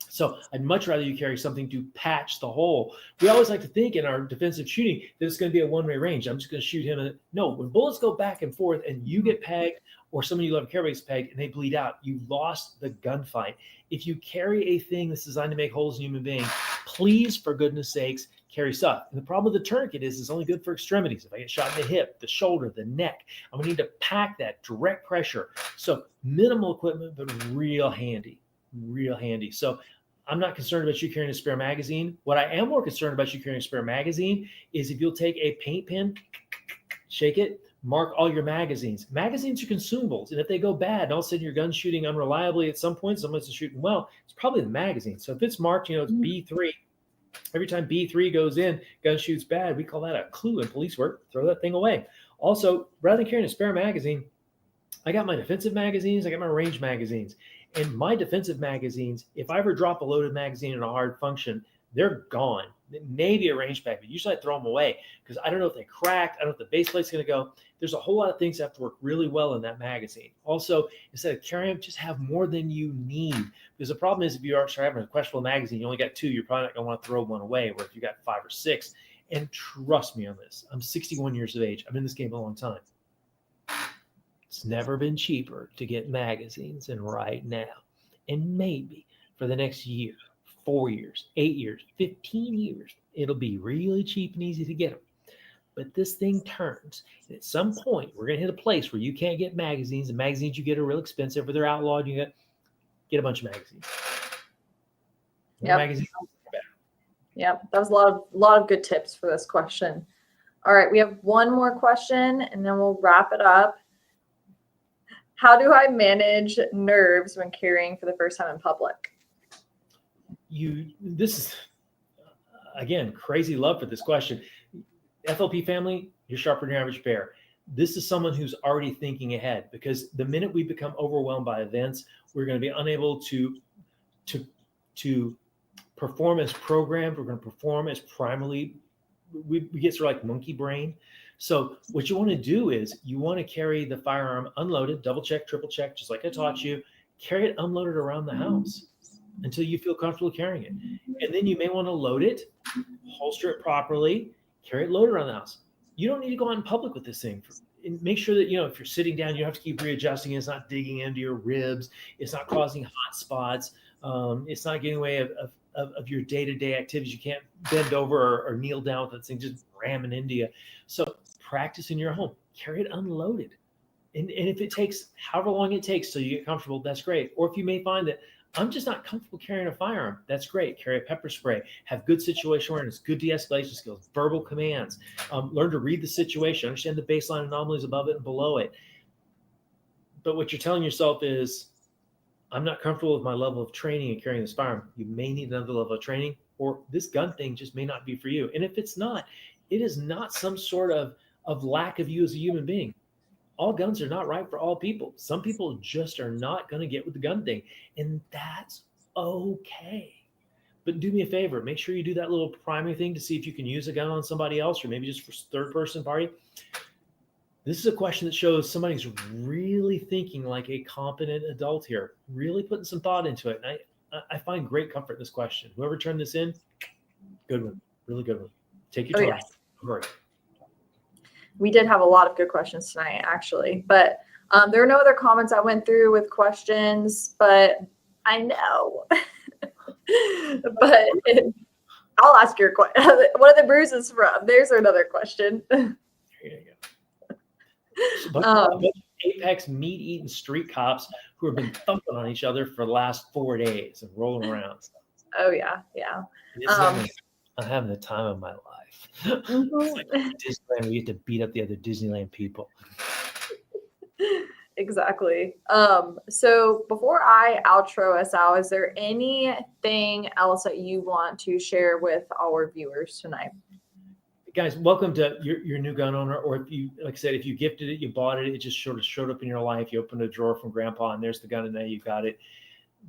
So I'd much rather you carry something to patch the hole. We always like to think in our defensive shooting that it's going to be a one-way range. I'm just going to shoot him. And no, when bullets go back and forth and you get pegged or someone you love carry gets pegged and they bleed out, you lost the gunfight. If you carry a thing that's designed to make holes in human beings, please, for goodness sakes, carry stuff. And the problem with the tourniquet is it's only good for extremities. If I get shot in the hip, the shoulder, the neck, I'm going to need to pack that direct pressure. So minimal equipment, but real handy, real handy. So I'm not concerned about you carrying a spare magazine. What I am more concerned about you carrying a spare magazine is if you'll take a paint pen, shake it, mark all your magazines. Magazines are consumables, and if they go bad, and all of a sudden your gun's shooting unreliably at some point, someone's shooting well, it's probably the magazine. So if it's marked, it's B3, every time B3 goes in, gun shoots bad, we call that a clue in police work. Throw that thing away. Also, rather than carrying a spare magazine, I got my defensive magazines, I got my range magazines. And my defensive magazines, if I ever drop a loaded magazine in a hard function, they're gone. Maybe a range bag, but usually I throw them away because I don't know if they cracked. I don't know if the base plate's going to go. There's a whole lot of things that have to work really well in that magazine. Also, instead of carrying them, just have more than you need. Because the problem is if you are having a questionable magazine, you only got 2, you're probably not going to want to throw one away. Where if you got 5 or 6, and trust me on this, I'm 61 years of age. I'm in this game a long time. It's never been cheaper to get magazines than right now. And maybe for the next year, 4 years, 8 years, 15 years, it'll be really cheap and easy to get them. But this thing turns. And at some point, we're going to hit a place where you can't get magazines. The magazines you get are real expensive or they're outlawed. You get a bunch of magazines. Yep. Magazines. Yep. That was a lot of good tips for this question. All right. We have one more question and then we'll wrap it up. How do I manage nerves when carrying for the first time in public? This is, again, crazy love for this question. FLP family, you're sharper than your average bear. This is someone who's already thinking ahead, because the minute we become overwhelmed by events, we're going to be unable to perform as programmed. We're going to perform as primarily, we get sort of like monkey brain. So what you want to do is you want to carry the firearm unloaded, double check, triple check, just like I taught you. Carry it unloaded around the house until you feel comfortable carrying it. And then you may want to load it, holster it properly, carry it loaded around the house. You don't need to go out in public with this thing. And make sure that, if you're sitting down, you don't have to keep readjusting. It's not digging into your ribs. It's not causing hot spots. It's not getting in the way of your day-to-day activities. You can't bend over or kneel down with that thing just ramming into you. So practice in your home. Carry it unloaded. And if it takes however long it takes till you get comfortable, that's great. Or if you may find that I'm just not comfortable carrying a firearm, that's great. Carry a pepper spray. Have good situational awareness, good de-escalation skills, verbal commands. Learn to read the situation, understand the baseline anomalies above it and below it. But what you're telling yourself is, I'm not comfortable with my level of training and carrying this firearm. You may need another level of training, or this gun thing just may not be for you. And if it's not, it is not some sort of lack of you as a human being. All guns are not right for all people. Some people just are not going to get with the gun thing, and that's okay. But do me a favor, make sure you do that little primary thing to see if you can use a gun on somebody else, or maybe just for third person party. This is a question that shows somebody's really thinking like a competent adult here, really putting some thought into it. And I find great comfort in this question. Whoever turned this in, good one, really good one. Take your time. Yes. Right. We did have a lot of good questions tonight, actually, but there are no other comments I went through with questions, but I know. But I'll ask your question. What are the bruises from? There's another question. There you go. So, but a bunch of apex meat-eating street cops who have been thumping on each other for the last 4 days and rolling around. Oh yeah, yeah. I'm having the time of my life. It's like Disneyland, where you get to beat up the other Disneyland people. Exactly. So before I outro us out, is there anything else that you want to share with our viewers tonight? Guys, welcome to your new gun owner, or if you, like I said, if you gifted it, you bought it, it just sort of showed up in your life. You opened a drawer from grandpa and there's the gun and now you got it.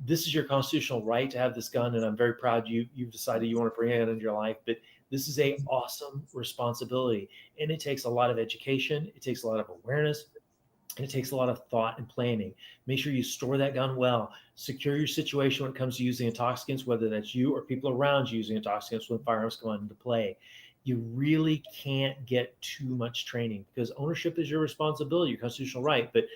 This is your constitutional right to have this gun, and I'm very proud you've decided you want to bring it into your life. But this is a awesome responsibility, and it takes a lot of education. It takes a lot of awareness, and it takes a lot of thought and planning. Make sure you store that gun well. Secure your situation when it comes to using intoxicants, whether that's you or people around you using intoxicants when firearms come into play. You really can't get too much training because ownership is your responsibility, your constitutional right. But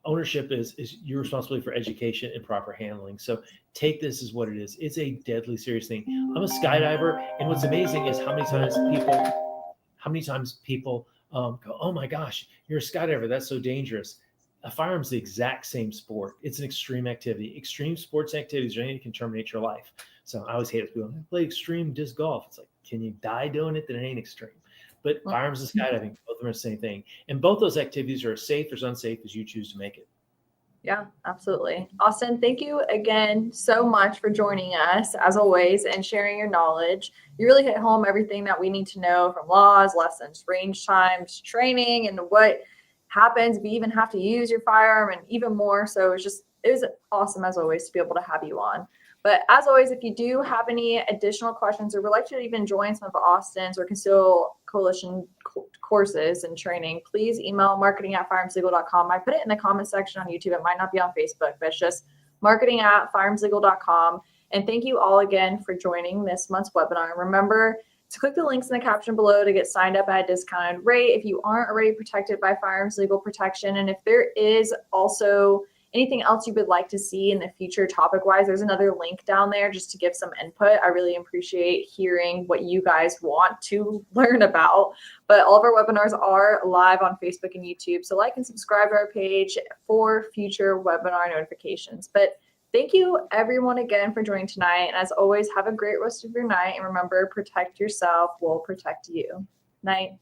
ownership is your responsibility for education and proper handling. So take this as what it is. It's a deadly serious thing. I'm a skydiver, and what's amazing is how many times people go, "Oh my gosh, you're a skydiver. That's so dangerous." A firearm's the exact same sport. It's an extreme activity. Extreme sports activities are anything that can terminate your life. So I always hate it. People play extreme disc golf. It's like, can you die doing it? Then it ain't extreme. But firearms and skydiving, both of them are the same thing. And both those activities are as safe or as unsafe as you choose to make it. Yeah, absolutely. Austin, thank you again so much for joining us, as always, and sharing your knowledge. You really hit home everything that we need to know, from laws, lessons, range times, training, and what happens if you even have to use your firearm, and even more. So it was awesome, as always, to be able to have you on. But as always, if you do have any additional questions or would like to even join some of Austin's or Conceal Coalition courses and training, please email marketing@firearmslegal.com. I put it in the comment section on YouTube. It might not be on Facebook, but it's just marketing@firearmslegal.com. And thank you all again for joining this month's webinar. Remember to click the links in the caption below to get signed up at a discounted rate if you aren't already protected by Firearms Legal Protection. And if there is also anything else you would like to see in the future topic-wise, there's another link down there just to give some input. I really appreciate hearing what you guys want to learn about. But all of our webinars are live on Facebook and YouTube, so like and subscribe to our page for future webinar notifications. But thank you, everyone, again for joining tonight. And as always, have a great rest of your night. And remember, protect yourself, we'll protect you. Night.